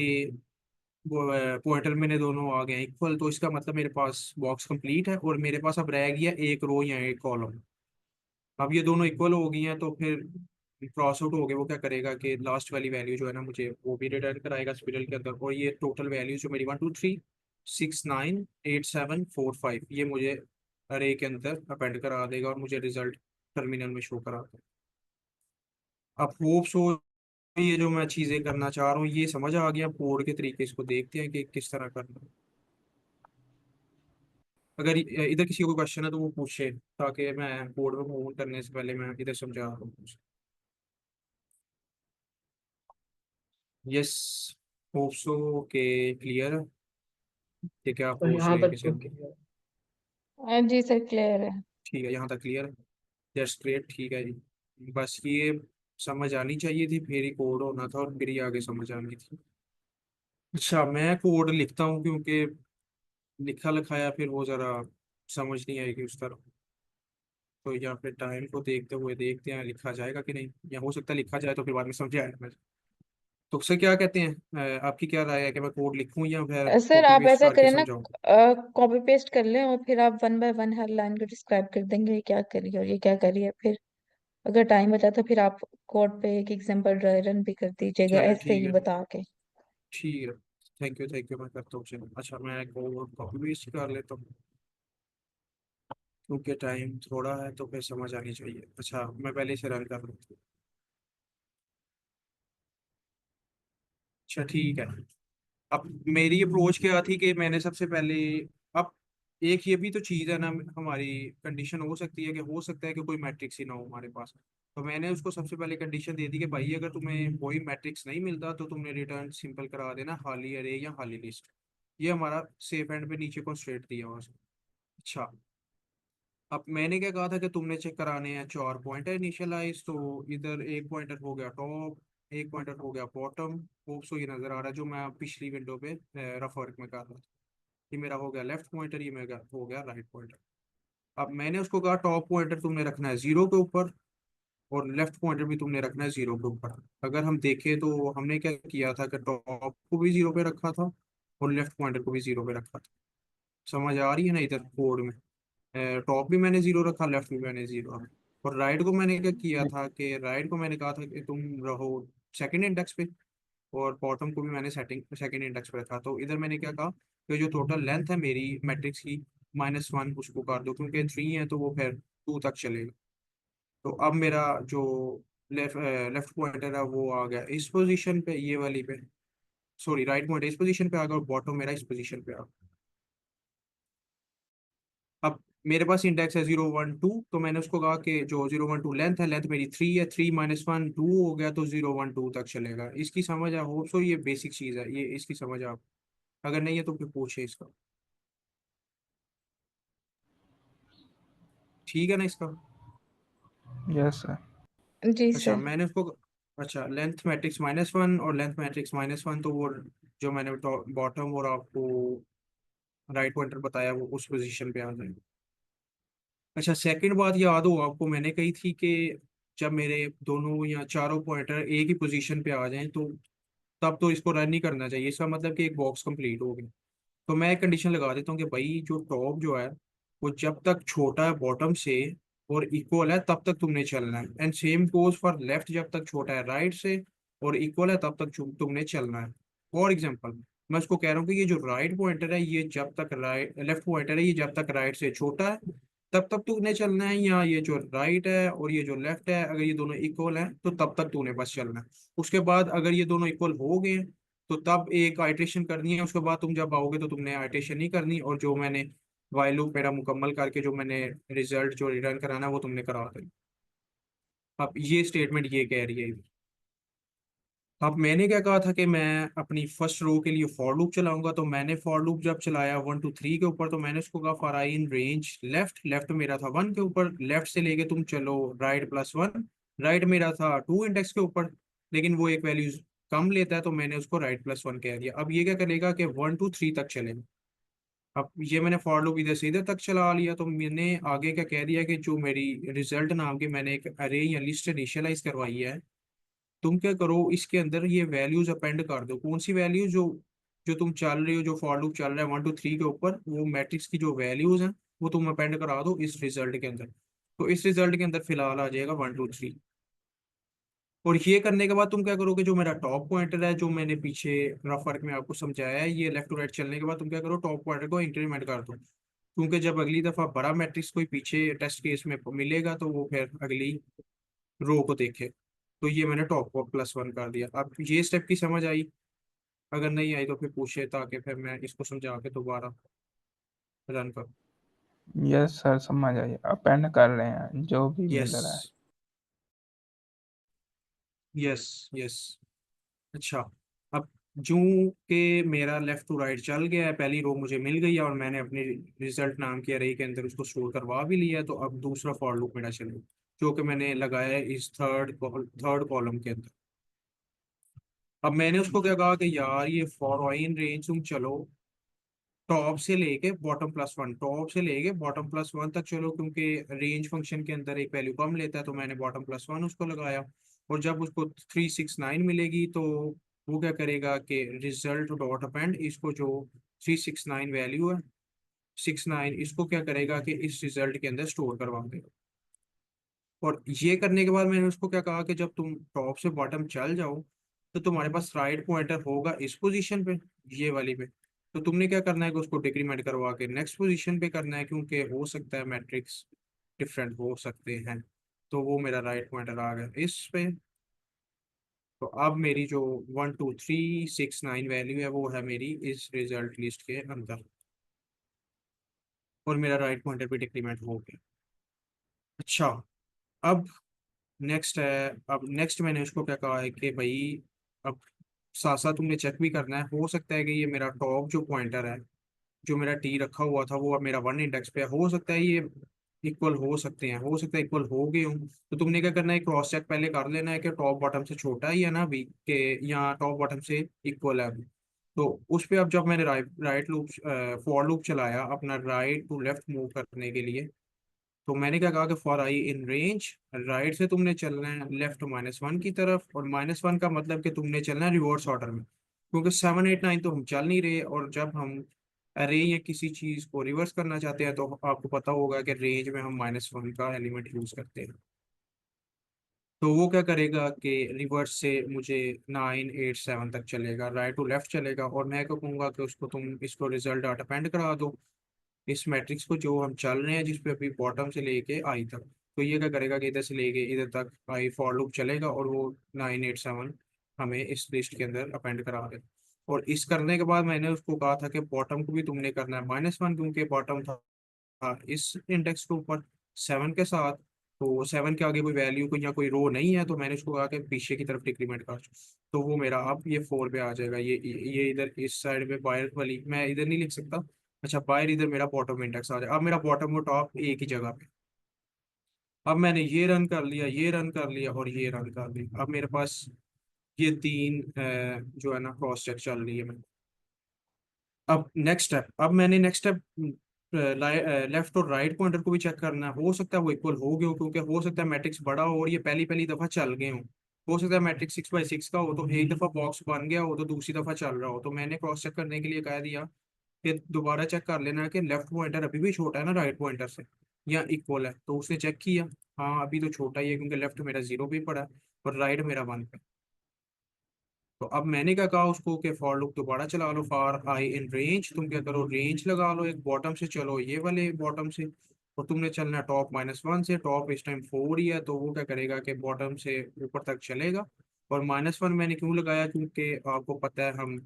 वो पॉइंटर मेरे दोनों आ गए इक्वल, तो इसका मतलब मेरे पास बॉक्स कंप्लीट है और मेरे पास अब रह गया एक रो या एक कॉलम। अब ये दोनों इक्वल हो गई हैं तो फिर क्रॉस आउट हो गए, वो क्या करेगा कि लास्ट वाली वैल्यू जो है ना मुझे वो भी रिटर्न कराएगा स्पिरल के अंदर, और ये टोटल वैल्यू जो मेरी 1 2 3 6 9 8 7 4 5 ये मुझे अरे के अंदर अपेंड करा देगा और मुझे रिजल्ट टर्मिनल में शो करा देगा। अब होप सो ये जो मैं चीज़ें करना चाह रहा हूँ ये समझ आ गया, कोड के तरीके इसको देखते हैं कि किस तरह करना है। अगर इधर किसी को क्वेश्चन है तो वो पूछे, ताकि मैं कोड में मूव करने से पहले मैं इधर समझा रहा हूँ। यस होप सो के क्लियर है कि क्या तो पूछ यहाँ रहे हैं तक किसी तो को? clear हाँ जी सर क्लियर है। ठीक है यहाँ तक क्लियर है, दैट्स ग्रेट। ठीक है जी, बस ये समझ आनी चाहिए थी, फिर ही कोड होना था और फिर ही आगे समझ आनी थी। अच्छा मैं कोड लिखता हूँ क्योंकि लिखा लिखाया फिर वो ज़रा समझ नहीं आएगी उस तरह, तो या फिर टाइम को देखते हुए देखते हैं लिखा जाएगा कि नहीं, या हो सकता है लिखा जाए तो फिर बाद में समझ आएगा। तो उससे क्या कहते हैं, आपकी क्या राय है कि मैं कोड लिखूं या फिर सर कॉपी आप पेस्ट ऐसा करके करें ना, समझाऊं? कॉपी पेस्ट कर लें और फिर आप 1 बाय 1 हर लाइन को डिस्क्राइब कर देंगे ये क्या करिए और ये क्या करिए, फिर अगर टाइम बचा तो फिर आप कोड पे एक एग्जांपल रन भी कर दीजिएगा चले ऐसे ठीक ही है, बता के। ठीक है, थैंक यू मैं करता हूँ। चलो अच्छा मैं कोड कॉपी पेस्ट कर लेता हूँ क्योंकि टाइम थोड़ा है तो फिर समझ आनी चाहिए। अच्छा मैं पहले से रन कर लेता हूँ। अच्छा ठीक है, अब मेरी अप्रोच क्या थी कि मैंने सबसे पहले, अब एक ये भी तो चीज़ है ना, हमारी कंडीशन हो सकती है कि हो सकता है कि कोई मैट्रिक्स ही ना हो हमारे पास, तो मैंने उसको सबसे पहले कंडीशन दे दी कि भाई अगर तुम्हें कोई मैट्रिक्स नहीं मिलता तो तुमने रिटर्न सिंपल करा देना खाली अरे या खाली लिस्ट। ये हमारा सेफ एंड पे नीचे को स्ट्रेट दिया हुआ है। अच्छा अब मैंने क्या कहा था कि तुमने चेक कराने हैं 4 पॉइंटर इनिशियलाइज, तो इधर एक पॉइंटर हो गया टॉप, एक पॉइंटर हो गया बॉटम। होप सो ये नजर आ रहा है जो मैं पिछली विंडो पे रफ वर्क में कर रहा था। ये मेरा हो गया लेफ्ट पॉइंटर, ये मेरा हो गया राइट पॉइंटर। अब मैंने उसको कहा टॉप पॉइंटर तुमने रखना है 0 के ऊपर और लेफ्ट पॉइंटर भी तुमने रखना है 0 के ऊपर। अगर हम देखें तो हमने क्या किया था कि टॉप को भी 0 पे रखा था और लेफ्ट पॉइंटर को भी 0 पे रखा था। समझ आ रही है ना इधर कोड में? टॉप भी मैंने 0 रखा, लेफ्ट भी मैंने 0 रखा, और राइट को मैंने क्या किया था कि राइट को मैंने कहा था कि तुम रहो सेकंड इंडेक्स पे, और बॉटम को भी मैंने सेकंड इंडेक्स पे रखा। तो इधर मैंने क्या कहा कि जो टोटल लेंथ है मेरी मैट्रिक्स की -1 उसको कर दो, क्योंकि 3 है तो वो फिर 2 तक चलेगा। तो अब मेरा जो लेफ्ट पॉइंटर है वो आ गया इस पोजीशन पे, ये वाली पे, सॉरी राइट पॉइंटर इस पोजीशन पे आ गया और बॉटम मेरा इस पोजीशन पे आ गया। अब मेरे पास इंडेक्स है 0 1 2, तो मैंने उसको कहा कि जो 0 1 2 लेंथ है, लेंथ मेरी 3 है, 3 - 1 2 हो गया, तो 0 1 2 तक चलेगा। इसकी समझ है? होप सो ये बेसिक चीज़ है, ये इसकी समझ आप, अगर नहीं है तो फिर पूछे इसका, ठीक है ना इसका। Yes sir. जी अच्छा सर। मैंने उसको, अच्छा लेंथ मैट्रिक्स -1 और लेंथ मैट्रिक्स -1, तो वो जो मैंने बॉटम और आपको राइट पॉइंटर बताया वो उस पोजीशन पे आ जाएगा। अच्छा सेकंड बात याद हो आपको, मैंने कही थी कि जब मेरे दोनों या चारों पॉइंटर एक ही पोजीशन पे आ जाएं तो तब तो इसको रन नहीं करना चाहिए, इसका मतलब कि एक बॉक्स कंप्लीट हो गया। तो मैं एक कंडीशन लगा देता हूँ कि भाई जो टॉप जो है वो जब तक छोटा है बॉटम से और इक्वल है तब तक तुमने चलना है, and same goes for left, जब तक छोटा है राइट से और इक्वल है तब तक तुमने चलना है। फॉर एग्जाम्पल मैं उसको कह रहा हूँ कि ये जो राइट पॉइंटर है ये जब तक राइट, लेफ्ट पॉइंटर है ये जब तक राइट से छोटा है तब तक तुमने चलना है, या ये जो राइट है और ये जो लेफ्ट है अगर ये दोनों इक्वल हैं तो तब तक तूने बस चलना है। उसके बाद अगर ये दोनों इक्वल हो गए तो तब एक आइट्रेशन करनी है, उसके बाद तुम जब आओगे तो तुमने आइट्रेशन नहीं करनी, और जो मैंने वाइल लूप मेरा मुकम्मल करके जो मैंने रिजल्ट जो रिटर्न कराना है वो तुमने करा देना। अब ये स्टेटमेंट ये कह रही है। अब मैंने क्या कहा था कि मैं अपनी फर्स्ट रो के लिए फॉर लूप चलाऊंगा, तो मैंने फॉर लूप जब चलाया 1 2 3 के ऊपर, तो मैंने उसको कहा for I in range left, left मेरा था 1 के ऊपर, लेफ्ट से लेके तुम चलो राइट +1, राइट मेरा था 2 इंडेक्स के ऊपर, लेकिन वो एक वैल्यू कम लेता है तो मैंने उसको राइट +1 कह दिया। अब ये क्या करेगा कि 1 2 3 तक चलेगा। अब ये मैंने फॉर लूप इधर से इधर तक चला लिया, तो मैंने आगे क्या कह दिया कि जो मेरी रिजल्ट नाम की मैंने एक अरे या लिस्ट इनिशियलाइज करवाई है, तुम क्या करो इसके अंदर ये वैल्यूज अपेंड कर दो। कौन सी वैल्यूज? जो जो तुम चल रही हो, जो फॉर लूप चल रहा है 1 2 3 के ऊपर, वो मैट्रिक्स की जो वैल्यूज हैं वो तुम अपेंड करा दो इस रिजल्ट के अंदर। तो इस रिजल्ट के अंदर फिलहाल आ जाएगा 1 2 3। और ये करने के बाद तुम क्या करोगे, जो मेरा टॉप पॉइंटर है जो मैंने पीछे रफ वर्क में आपको समझाया है, ये लेफ्ट टू राइट चलने के बाद तुम क्या करो, टॉप पॉइंटर को इंक्रीमेंट कर दो, क्योंकि जब अगली दफा बड़ा मैट्रिक्स कोई पीछे टेस्ट केस में मिलेगा तो वो फिर अगली रो को देखे। तो ये मैंने टॉप को +1 कर दिया। अब ये स्टेप की समझ आई? अगर नहीं आई तो फिर पूछे ताकि फिर मैं इसको समझा के दोबारा रन करूँ। यस सर समझ आइए, अपेंड कर रहे हैं जो भी यस मिल रहा है। Yes yes. अच्छा अब जूं के मेरा लेफ्ट टू राइट चल गया है, पहली रो मुझे मिल गई है और मैंने अपने रिजल्ट नाम के अरे के अंदर उसको स्टोर करवा भी लिया है, तो अब दूसरा फॉर लूप मेरा चलेगा जो कि मैंने लगाया है इस थर्ड कॉलम के अंदर। अब मैंने उसको क्या कहा कि यार ये फॉर इन रेंज तुम चलो टॉप से लेके बॉटम +1, टॉप से लेके बॉटम +1 तक चलो, क्योंकि रेंज फंक्शन के अंदर एक वैल्यू कम लेता है, तो मैंने बॉटम +1 उसको लगाया। और जब उसको 3 6 9 मिलेगी तो वो क्या करेगा कि रिजल्ट डॉट अपेंड इसको जो 3 6 9 वैल्यू है 6 9, इसको क्या करेगा कि इस रिजल्ट के अंदर स्टोर करवा देगा। और ये करने के बाद मैंने उसको क्या कहा कि जब तुम टॉप से बॉटम चल जाओ तो तुम्हारे पास राइट पॉइंटर होगा इस पोजीशन पे, ये वाली पे, तो तुमने क्या करना है कि उसको डिक्रीमेंट करवा के नेक्स्ट पोजीशन पे करना है, क्योंकि हो सकता है मैट्रिक्स डिफरेंट हो सकते हैं। तो वो मेरा राइट पॉइंटर आ गया इस पे। तो अब मेरी जो 1 2 3 6 9 वैल्यू है वो है मेरी इस रिजल्ट लिस्ट के अंदर, और मेरा राइट पॉइंटर भी डिक्रीमेंट हो गया। अच्छा अब नेक्स्ट है, अब नेक्स्ट मैंने उसको क्या कहा है कि भाई अब साथ साथ तुमने चेक भी करना है, हो सकता है कि ये मेरा टॉप जो पॉइंटर है जो मेरा टी रखा हुआ था वो अब मेरा 1 इंडेक्स पे है, हो सकता है ये इक्वल हो सकते हैं, हो सकता है इक्वल हो गए हूँ। तो तुमने क्या करना है, क्रॉस चेक पहले कर लेना है कि टॉप बॉटम से छोटा ही है ना अभी, कि यहाँ टॉप बॉटम से इक्वल है अभी। तो उस पे अब जब मैंने राइट लूप फॉर लूप चलाया अपना राइट टू लेफ्ट मूव करने के लिए, तो मैंने क्या कहा कि for I in range, right से तुमने चलना है लेफ्ट -1 की तरफ, और -1 का मतलब कि तुमने चलना है रिवर्स ऑर्डर में, क्योंकि 7 8 9 तो हम चल नहीं रहे, और जब हम अरे या किसी चीज को रिवर्स करना चाहते हैं तो आपको पता होगा कि रेंज में हम -1 का एलिमेंट यूज करते हैं। तो वो क्या करेगा कि रिवर्स से मुझे 9 8 7 तक चलेगा, राइट टू लेफ्ट चलेगा, और मैं क्या कहूँगा कि उसको तुम इसको रिजल्ट डाटा अपेंड करा दो इस मैट्रिक्स को जो हम चल रहे हैं जिस पे अभी बॉटम से लेके आई तक। तो ये क्या करेगा कि इधर से लेके इधर तक आई फॉर लूप चलेगा और वो 987 हमें इस लिस्ट के अंदर अपेंड करा देगा। और इस करने के बाद मैंने उसको कहा था कि बॉटम को भी तुमने करना है -1, क्योंकि बॉटम था इस इंडेक्स के ऊपर 7 के साथ। तो 7 के आगे कोई वैल्यू कोई या कोई रो नहीं है, तो मैंने उसको कहा कि पीछे की तरफ डिक्रीमेंट कर। तो वो मेरा अब ये 4 पे आ जाएगा। ये इधर इस साइड में बायर वाली मैं इधर नहीं लिख सकता। अच्छा, बायर इधर मेरा बॉटम इंडेक्स आ जाएगा। अब मेरा बॉटम और टॉप एक ही जगह पे। अब मैंने ये रन कर लिया, ये रन कर लिया और ये रन कर लिया। अब मेरे पास ये तीन जो है ना क्रॉस चेक चल रही है। मैं अब नेक्स्ट स्टेप, अब मैंने नेक्स्ट स्टेप लेफ्ट और राइट पॉइंटर को भी चेक करना है। हो सकता है वो इक्वल हो गए हो, क्योंकि हो सकता है मैट्रिक्स बड़ा हो और ये पहली पहली दफा चल गए हो सकता है मैट्रिक्स 6x6 का हो, तो एक दफा बॉक्स बन गया हो तो दूसरी दफा चल रहा हो। तो मैंने क्रॉस चेक करने के लिए कह दिया कि दोबारा चेक कर लेना है कि लेफ्ट पॉइंटर अभी भी छोटा है ना राइट पॉइंटर से, या इक्वल है। तो उसने चेक किया, हाँ अभी तो छोटा ही है, क्योंकि लेफ्ट मेरा 0 पे पड़ा है और राइट मेरा 1 पे। तो अब मैंने क्या कहा उसको कि फॉर लूप दोबारा चला लो, फॉर आई इन रेंज। तुम क्या करो, रेंज लगा लो, एक बॉटम से चलो ये वाले बॉटम से, और तुमने चलना है टॉप -1 से। टॉप इस टाइम 4 ही है, तो वो क्या करेगा कि बॉटम से ऊपर तक चलेगा। और -1 मैंने क्यों लगाया, क्योंकि आपको पता है हम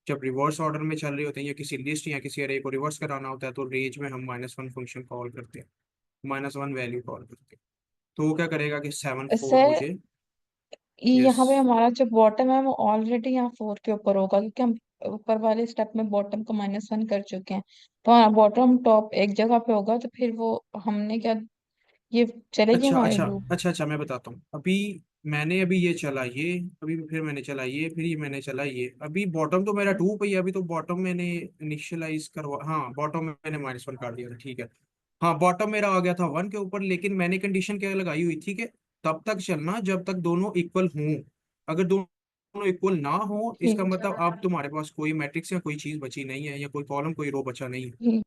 जब रिवर्स ऑर्डर में चल रहे होते हैं या किसी लिस्ट या किसी अरे को रिवर्स कराना होता है, तो रेंज में हम -1 फंक्शन कॉल करते हैं, -1 वैल्यू कॉल करते हैं। तो वो क्या करेगा कि 7 4 सर मुझे। यस। यहाँ पे हमारा जो बॉटम है वो ऑलरेडी यहाँ 4 के ऊपर होगा, क्योंकि हम ऊपर वाले स्टेप में बॉटम को -1 कर चुके हैं। तो हमारा बॉटम टॉप एक जगह पे होगा, तो फिर वो हमने क्या, ये चलेगी अच्छा हमारी अच्छा लूप। अच्छा अच्छा, मैं बताता हूँ। अभी मैंने अभी ये चला ये, अभी फिर मैंने चला ये, फिर ये मैंने चला ये। अभी बॉटम तो मेरा 2 पे ही है, अभी तो बॉटम मैंने इनिशियलाइज करवा, हाँ बॉटम मैंने -1 कर दिया था, ठीक है। हाँ बॉटम मेरा आ गया था 1 के ऊपर, लेकिन मैंने कंडीशन क्या लगाई हुई थी कि तब तक चलना जब तक दोनों इक्वल हों। अगर दोनों इक्वल ना हो, इसका ठीक मतलब अब तुम्हारे पास कोई मैट्रिक्स या कोई चीज बची नहीं है, या कोई कॉलम कोई रो बचा नहीं है। ठीक।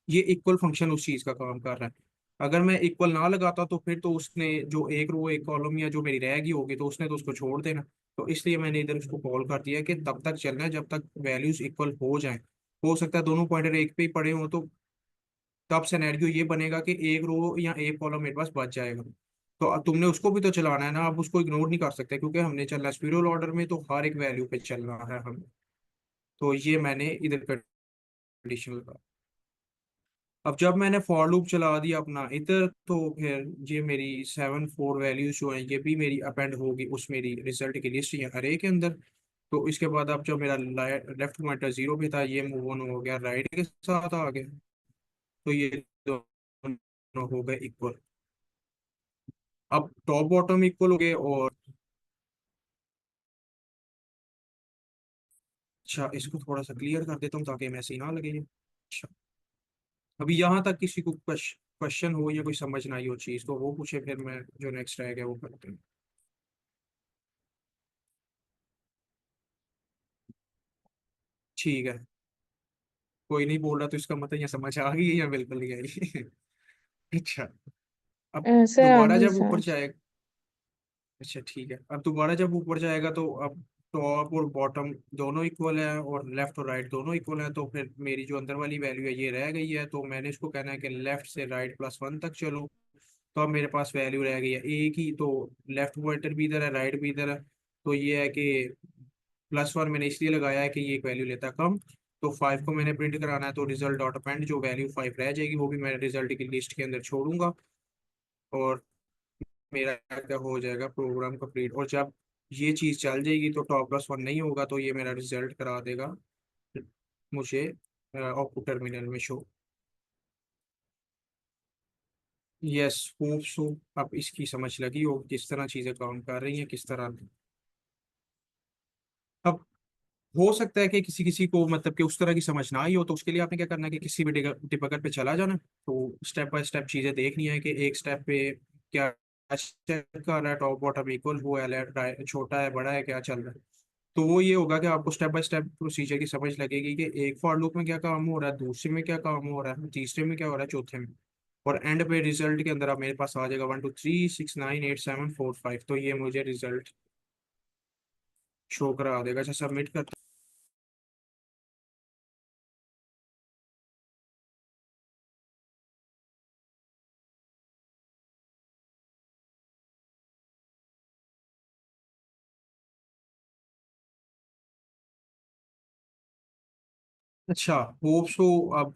ये इक्वल फंक्शन उस चीज का काम कर रहा है। अगर मैं इक्वल ना लगाता तो फिर तो उसने जो एक रो एक कॉलम या जो मेरी रहेगी होगी, तो उसने तो उसको छोड़ देना। तो इसलिए मैंने इधर उसको कॉल कर दिया कि तब तक चलना है जब तक वैल्यूज इक्वल हो जाएं। हो सकता है दोनों पॉइंटर एक पे ही पड़े हों, तो तब सिनेरियो ये बनेगा कि एक रो या एक कॉलम मेरे पास बच जाएगा। तो अब तुमने उसको भी तो चलाना है ना, आप उसको इग्नोर नहीं कर सकते, क्योंकि हमने चलना है स्पिरिल ऑर्डर में, तो हर एक वैल्यू पे चलना है हमें। तो ये मैंने इधर कंडीशन लगा। अब जब मैंने फॉर लूप चला दिया अपना इधर, तो फिर ये मेरी 7 4 वैल्यूज जो है ये भी मेरी अपेंड होगी उस मेरी रिजल्ट की लिस्ट या अरे के अंदर। तो इसके बाद अब जब मेरा लेफ्ट पॉइंटर 0 पे था, ये मूव ऑन हो गया राइट के साथ आ गया। तो ये दोनों हो गए इक्वल। अब टॉप बॉटम इक्वल हो गए। और अच्छा, इसको थोड़ा सा क्लियर कर देता हूँ ताकि मैसे ही ना लगे ये। अच्छा, अभी यहाँ तक किसी को क्वेश्चन हो या कोई समझ ना आई हो चीज़, तो वो पूछे, फिर मैं जो नेक्स्ट रह गया वो करते हैं। ठीक है, कोई नहीं बोल रहा तो इसका मतलब ये समझ आ गई है या बिल्कुल नहीं आई। अच्छा, अब सर आ दोबारा गई जब ऊपर समझ। जाएगा। अच्छा ठीक है, अब दोबारा जब ऊपर जाएगा तो अब टॉप और बॉटम दोनों इक्वल है और लेफ्ट और राइट दोनों इक्वल है, तो फिर मेरी जो अंदर वाली वैल्यू है ये रह गई है। तो मैंने इसको कहना है कि लेफ्ट से राइट +1 तक चलो। तो अब मेरे पास वैल्यू रह गई है एक ही, तो लेफ्ट पॉइंटर भी इधर है राइट भी इधर है। तो ये है कि +1 मैंने इसलिए लगाया है कि ये एक वैल्यू लेता है कम। तो 5 को मैंने प्रिंट कराना है, तो रिजल्ट डॉट अपेंड जो वैल्यू 5 रह जाएगी वो भी मैं रिजल्ट की लिस्ट के अंदर छोड़ूंगा। और मेरा क्या हो जाएगा प्रोग्राम कंप्लीट। और जब ये चीज़ चल जाएगी तो टॉप +1 नहीं होगा, तो ये मेरा रिजल्ट करा देगा मुझे आउटपुट टर्मिनल में शो। Yes, hope so. अब इसकी समझ लगी हो किस तरह चीज़ें काम कर रही हैं, किस तरह नहीं। अब हो सकता है कि किसी किसी को मतलब कि उस तरह की समझ ना आई हो, तो उसके लिए आपने क्या करना है कि किसी भी डिबगर पे चला जाना। तो स्टेप बाय स्टेप चीज़ें देखनी है कि एक स्टेप पे क्या चेक कर रहा है, टॉप बॉटम इक्वल हुआ है, छोटा है बड़ा है क्या चल रहा है। तो वो ये होगा कि आपको स्टेप बाय स्टेप प्रोसीजर की समझ लगेगी कि एक फॉर लूप में क्या काम हो रहा है, दूसरे में क्या काम हो रहा है, तीसरे में क्या हो रहा है, चौथे में। और एंड पे रिजल्ट के अंदर अब मेरे पास आ जाएगा 1 2 3 6 9 8 7 4 5। तो ये मुझे रिजल्ट शो करा देगा। अच्छा, सबमिट कर अच्छा, होप सो अब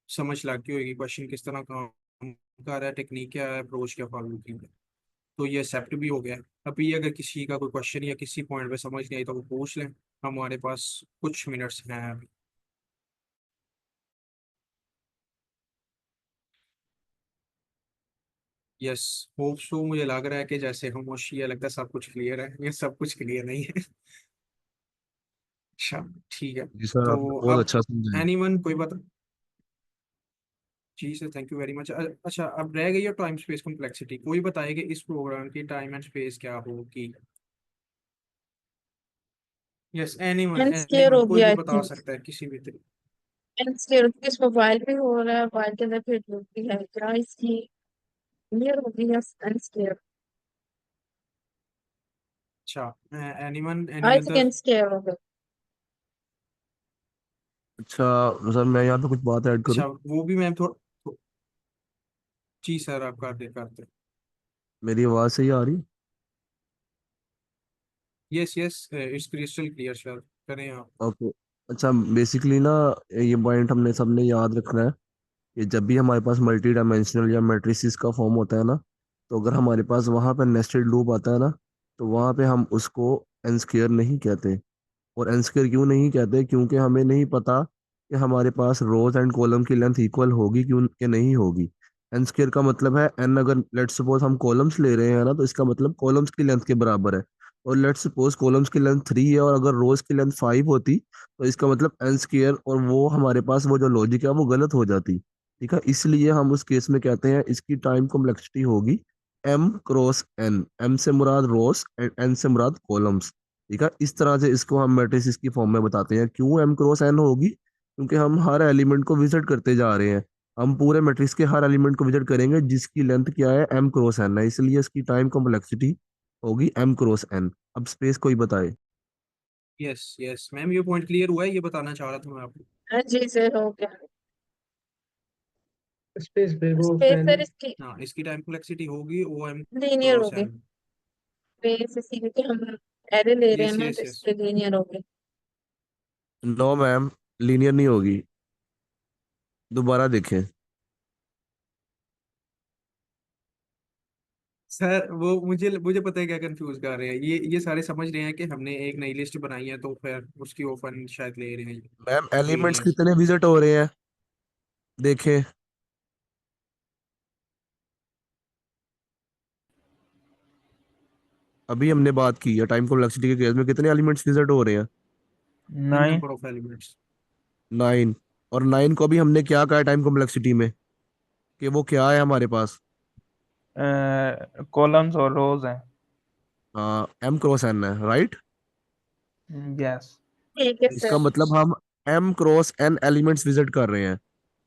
समझ लग गई होगी क्वेश्चन किस तरह काम कर रहा है, टेक्निक क्या है, अप्रोच क्या फॉलो की है। तो ये एक्सेप्ट भी हो गया है। अभी अगर किसी का कोई क्वेश्चन या किसी पॉइंट पे समझ नहीं आई तो वो पूछ लें, हमारे पास कुछ मिनट्स हैं अभी। यस, होप सो मुझे लग रहा है कि जैसे खामोशी है, लगता है सब कुछ क्लियर है। ये सब कुछ क्लियर नहीं है। अच्छा, ठीक है। जी सर, तो आपने बहुत अब अच्छा समझाया। एनीवन कोई बता। जी sir, thank you very much. अच्छा, अब रह गई है टाइम स्पेस कॉम्प्लेक्सिटी। कोई बताए कि इस प्रोग्राम की टाइम एंड स्पेस क्या होगी। Yes, anyone n square anyone हो कोई गया भी आई बता थिंक। सकता है किसी भी तरीके। एन स्केयर इसमें वाइल भी हो रहा है, वाइल के अंदर फिर लूप भी है, क्या इसकी क्लियर हो गई है एन स्केयर। अच्छा, anyone any I think other. N square हो गया। अच्छा सर, मैं यहाँ पे कुछ बात ऐड करूँ? अच्छा, वो भी मैम थोड़ा जी सर, आप करते। मेरी आवाज़ सही आ रही? Yes yes, it's crystal clear sir, करें आप। ओके। अच्छा, बेसिकली ना, ये पॉइंट हमने सबने याद रखना है कि जब भी हमारे पास मल्टी डायमेंशनल या मैट्रिसेस का फॉर्म होता है ना, तो अगर हमारे पास वहाँ पे नेस्टेड लूप आता है ना, तो वहाँ पे हम उसको एन स्क्वायर नहीं कहते। और एन स्क्वायर क्यों नहीं कहते? क्योंकि हमें नहीं पता कि हमारे पास रोज एंड कॉलम की लेंथ इक्वल होगी क्यों कि नहीं होगी। एन स्क्वायर का मतलब है एन, अगर लेट्स सपोज हम कॉलम्स ले रहे हैं ना, तो इसका मतलब कॉलम्स की लेंथ के बराबर है। और लेट्स सपोज कॉलम्स की लेंथ 3 है और अगर रोज की लेंथ 5 होती, तो इसका मतलब एन स्क्वायर, और वो हमारे पास वो जो लॉजिक है वो गलत हो जाती। ठीक है, इसलिए हम उस केस में कहते हैं इसकी टाइम कॉम्प्लेक्सिटी होगी एम क्रॉस एन। एम से मुराद रोज एंड एन से मुराद कॉलम्स। ठीक है, इस तरह से इसको हम मैट्रिसेस की फॉर्म में बताते हैं। क्यों एम क्रॉस एन होगी? क्योंकि हम हर एलिमेंट को विजिट करते जा रहे हैं। हम पूरे मैट्रिक्स के हर एलिमेंट को विजिट करेंगे जिसकी लेंथ क्या है, एम क्रॉस एन है, इसलिए इसकी टाइम कॉम्प्लेक्सिटी होगी एम क्रॉस एन। अब स्पेस कोई बताए? यस यस मैम, ये पॉइंट क्लियर हुआ है, ये बताना चाह रहा था मैं आपको। हाँ जी सर, हो गया। स्पेस पे वो स्पेस पहले। सर इसकी हाँ, इसकी टाइम कॉम्प्लेक्सिटी होगी ओ एम लीनियर क्रॉस होगी। एन। स्पेस इसी क्योंकि हम एरे ले रहे हैं यस ना, यस तो यस। इसलिए लीनियर होगी। नो मैम, लीनियर नहीं होगी। दोबारा देखें। सर वो मुझे मुझे पता है क्या कंफ्यूज कर रहे हैं। ये सारे समझ रहे हैं कि हमने एक नई लिस्ट बनाई है तो फिर उसकी ओपन शायद ले रहे हैं। Ma'am, elements linear. कितने विजिट हो रहे हैं देखें। अभी हमने बात की है टाइम कॉम्प्लेक्सिटी के केस में कितने एलिमेंट्स विजिट हो रहे हैं? इन 9। Number of elements. 9। और 9 को भी हमने क्या कहा टाइम कॉम्प्लेक्सिटी में, कि वो क्या है हमारे पास? कॉलम्स और रोज हैं। एम क्रॉस एन है, राइट? यस। ठीक है इसका सर। मतलब हम m cross n elements visit कर रहे हैं,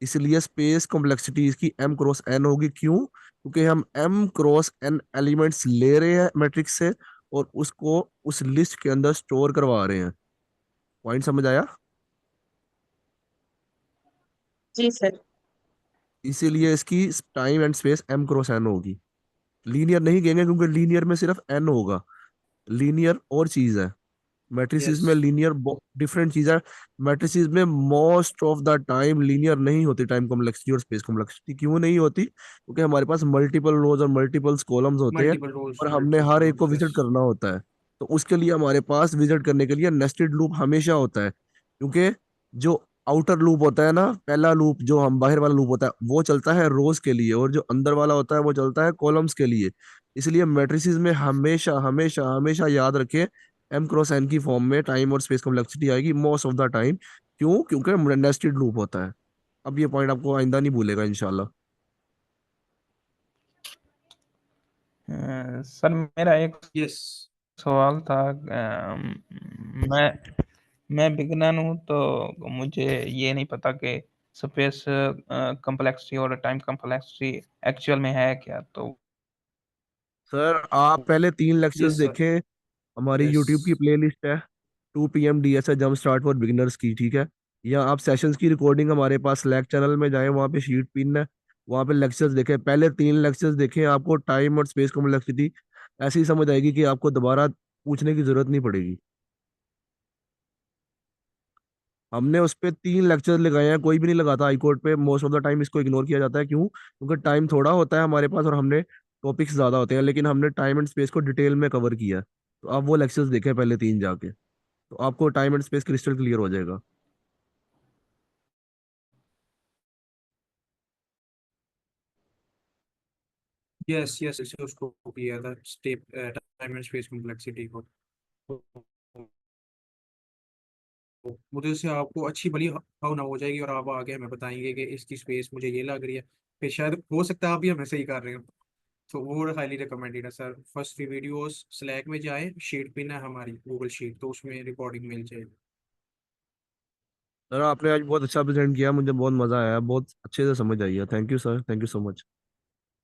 इसलिए स्पेस कॉम्प्लेक्सिटी इसकी एम क्रॉस एन होगी। क्यों? क्योंकि हम एम क्रॉस एन एलिमेंट्स ले रहे हैं मैट्रिक्स से और उसको उस लिस्ट के अंदर स्टोर करवा रहे हैं। पॉइंट समझ आया? जी सर। इसीलिए इसकी time and space m cross n होगी। लीनियर नहीं कहेंगे क्योंकि लीनियर में सिर्फ एन होगा। लीनियर और चीज है, मैट्रिसेस यस में लीनियर डिफरेंट चीज है। मैट्रिसेस में most of the time linear नहीं होती टाइम कॉम्प्लेक्सिटी और स्पेस कॉम्प्लेक्सिटी। क्यों नहीं होती? क्योंकि हमारे पास मल्टीपल रोज और मल्टीपल कॉलम्स होते हैं मल्टीपल रोल्स और हमने मल्टीपल हर एक को कॉलम्स। Visit yes. करना होता है। तो उसके लिए हमारे पास विजिट करने के लिए नेस्टेड लूप हमेशा होता है। क्योंकि जो आउटर लूप होता है ना, पहला लूप जो हम बाहर वाला लूप होता है वो चलता है रोज के लिए, और जो अंदर वाला होता है वो चलता है कॉलम्स के लिए। इसलिए मैट्रिसेस में हमेशा हमेशा हमेशा याद रखें एम क्रॉस एन की फॉर्म में टाइम और स्पेस कॉम्प्लेक्सिटी आएगी मोस्ट ऑफ द टाइम। क्यों? क्योंकि नेस्टेड लूप होता है। अब ये पॉइंट आपको आइंदा नहीं भूलेगा इंशाल्लाह। सर मेरा एक यस सवाल था। मैं बिगनर हूँ तो मुझे ये नहीं पता कि स्पेस कम्प्लेक्सिटी और टाइम कम्प्लेक्सिटी एक्चुअल में है क्या। तो सर, आप पहले 3 लेक्चर्स यस सर। देखें। हमारी यस यूट्यूब की प्लेलिस्ट है 2 PM DSA jump start for beginners की। ठीक है, या आप सेशंस की रिकॉर्डिंग हमारे पास स्लैक चैनल में जाएं, वहाँ पे शीट पिन है, वहाँ पे लेक्चर्स देखें। पहले 3 लेक्चर्स देखें, आपको टाइम और स्पेस कॉम्प्लेक्सिटी ऐसी समझ आएगी कि आपको दोबारा पूछने की जरूरत नहीं पड़ेगी। हमने उस पे 3 लेक्चर लगाए हैं, कोई भी नहीं लगाता हाई कोर्ट पे। मोस्ट ऑफ द टाइम इसको इग्नोर किया जाता है, क्यों? क्योंकि टाइम थोड़ा होता है हमारे पास और हमने टॉपिक्स ज्यादा होते हैं, लेकिन हमने टाइम एंड स्पेस को डिटेल में कवर किया है। तो आप वो लेक्चर्स देखें पहले 3 जाके, तो आपको time and space crystal clear हो जाएगा। यस यस, इसे उसको किया था step time and space complexity को। तो मुझे से आपको अच्छी भली भावना हो जाएगी और आप आगे हमें बताएंगे कि इसकी स्पेस मुझे ये लग रही है, फिर शायद हो सकता है आप भी हमें सही कर रहे हो। तो वो हाईली रिकमेंडेड है सर। फर्स्ट वीडियोस स्लैक में जाए, शीट पिन है हमारी गूगल शीट, तो उसमें रिकॉर्डिंग मिल जाएगी। सर आपने आज बहुत अच्छा प्रेजेंट किया, मुझे बहुत मजा आया, बहुत अच्छे से समझ आई है। Thank you sir, thank you so much.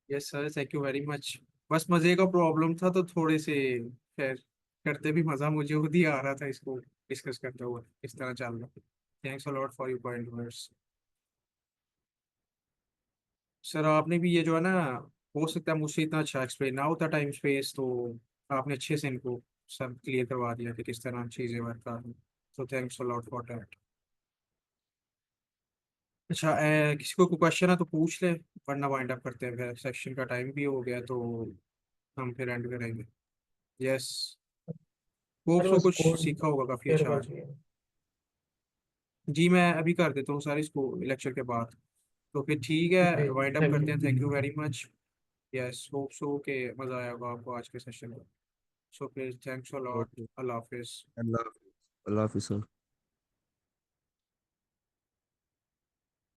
Yes sir, thank you very much. बस मज़े का प्रॉब्लम था तो थोड़े से, खैर करते भी मज़ा मुझे खुद ही आ रहा था इसको डिस्कस करते हुए, इस तरह चल रहा। Thanks a lot for your kind words. Sir आपने भी ये जो है ना, हो सकता है मुझसे इतना अच्छा एक्सप्लेन ना होता टाइम स्पेस, तो आपने अच्छे से इनको सब क्लियर करवा दिया कि किस तरह चीज़ें वर्क कर रही। तो thanks a lot for that. अच्छा, किसी को कोई क्वेश्चन है तो पूछ ले, वरना वाइंड अप करते हैं, फिर सेक्शन का टाइम भी हो गया तो हम फिर एंड करेंगे। यस, होप सर सो बस कुछ कोड सीखा होगा काफ़ी शेयर अच्छा कर आज। दिया। जी मैं अभी कर देता हूँ सारे इसको लेक्चर के बाद। तो फिर ठीक है, जी वाइंड अप थैंक करते हैं। Thank you you. Very much. Yes, hope so के मज़ा आया होगा आपको आज के सेशन में। सो फिर थैंक्स अ लॉट। ओके, अल्लाह हाफिज़। अल्लाह हाफिज़। अल्लाह हाफिज़ सर।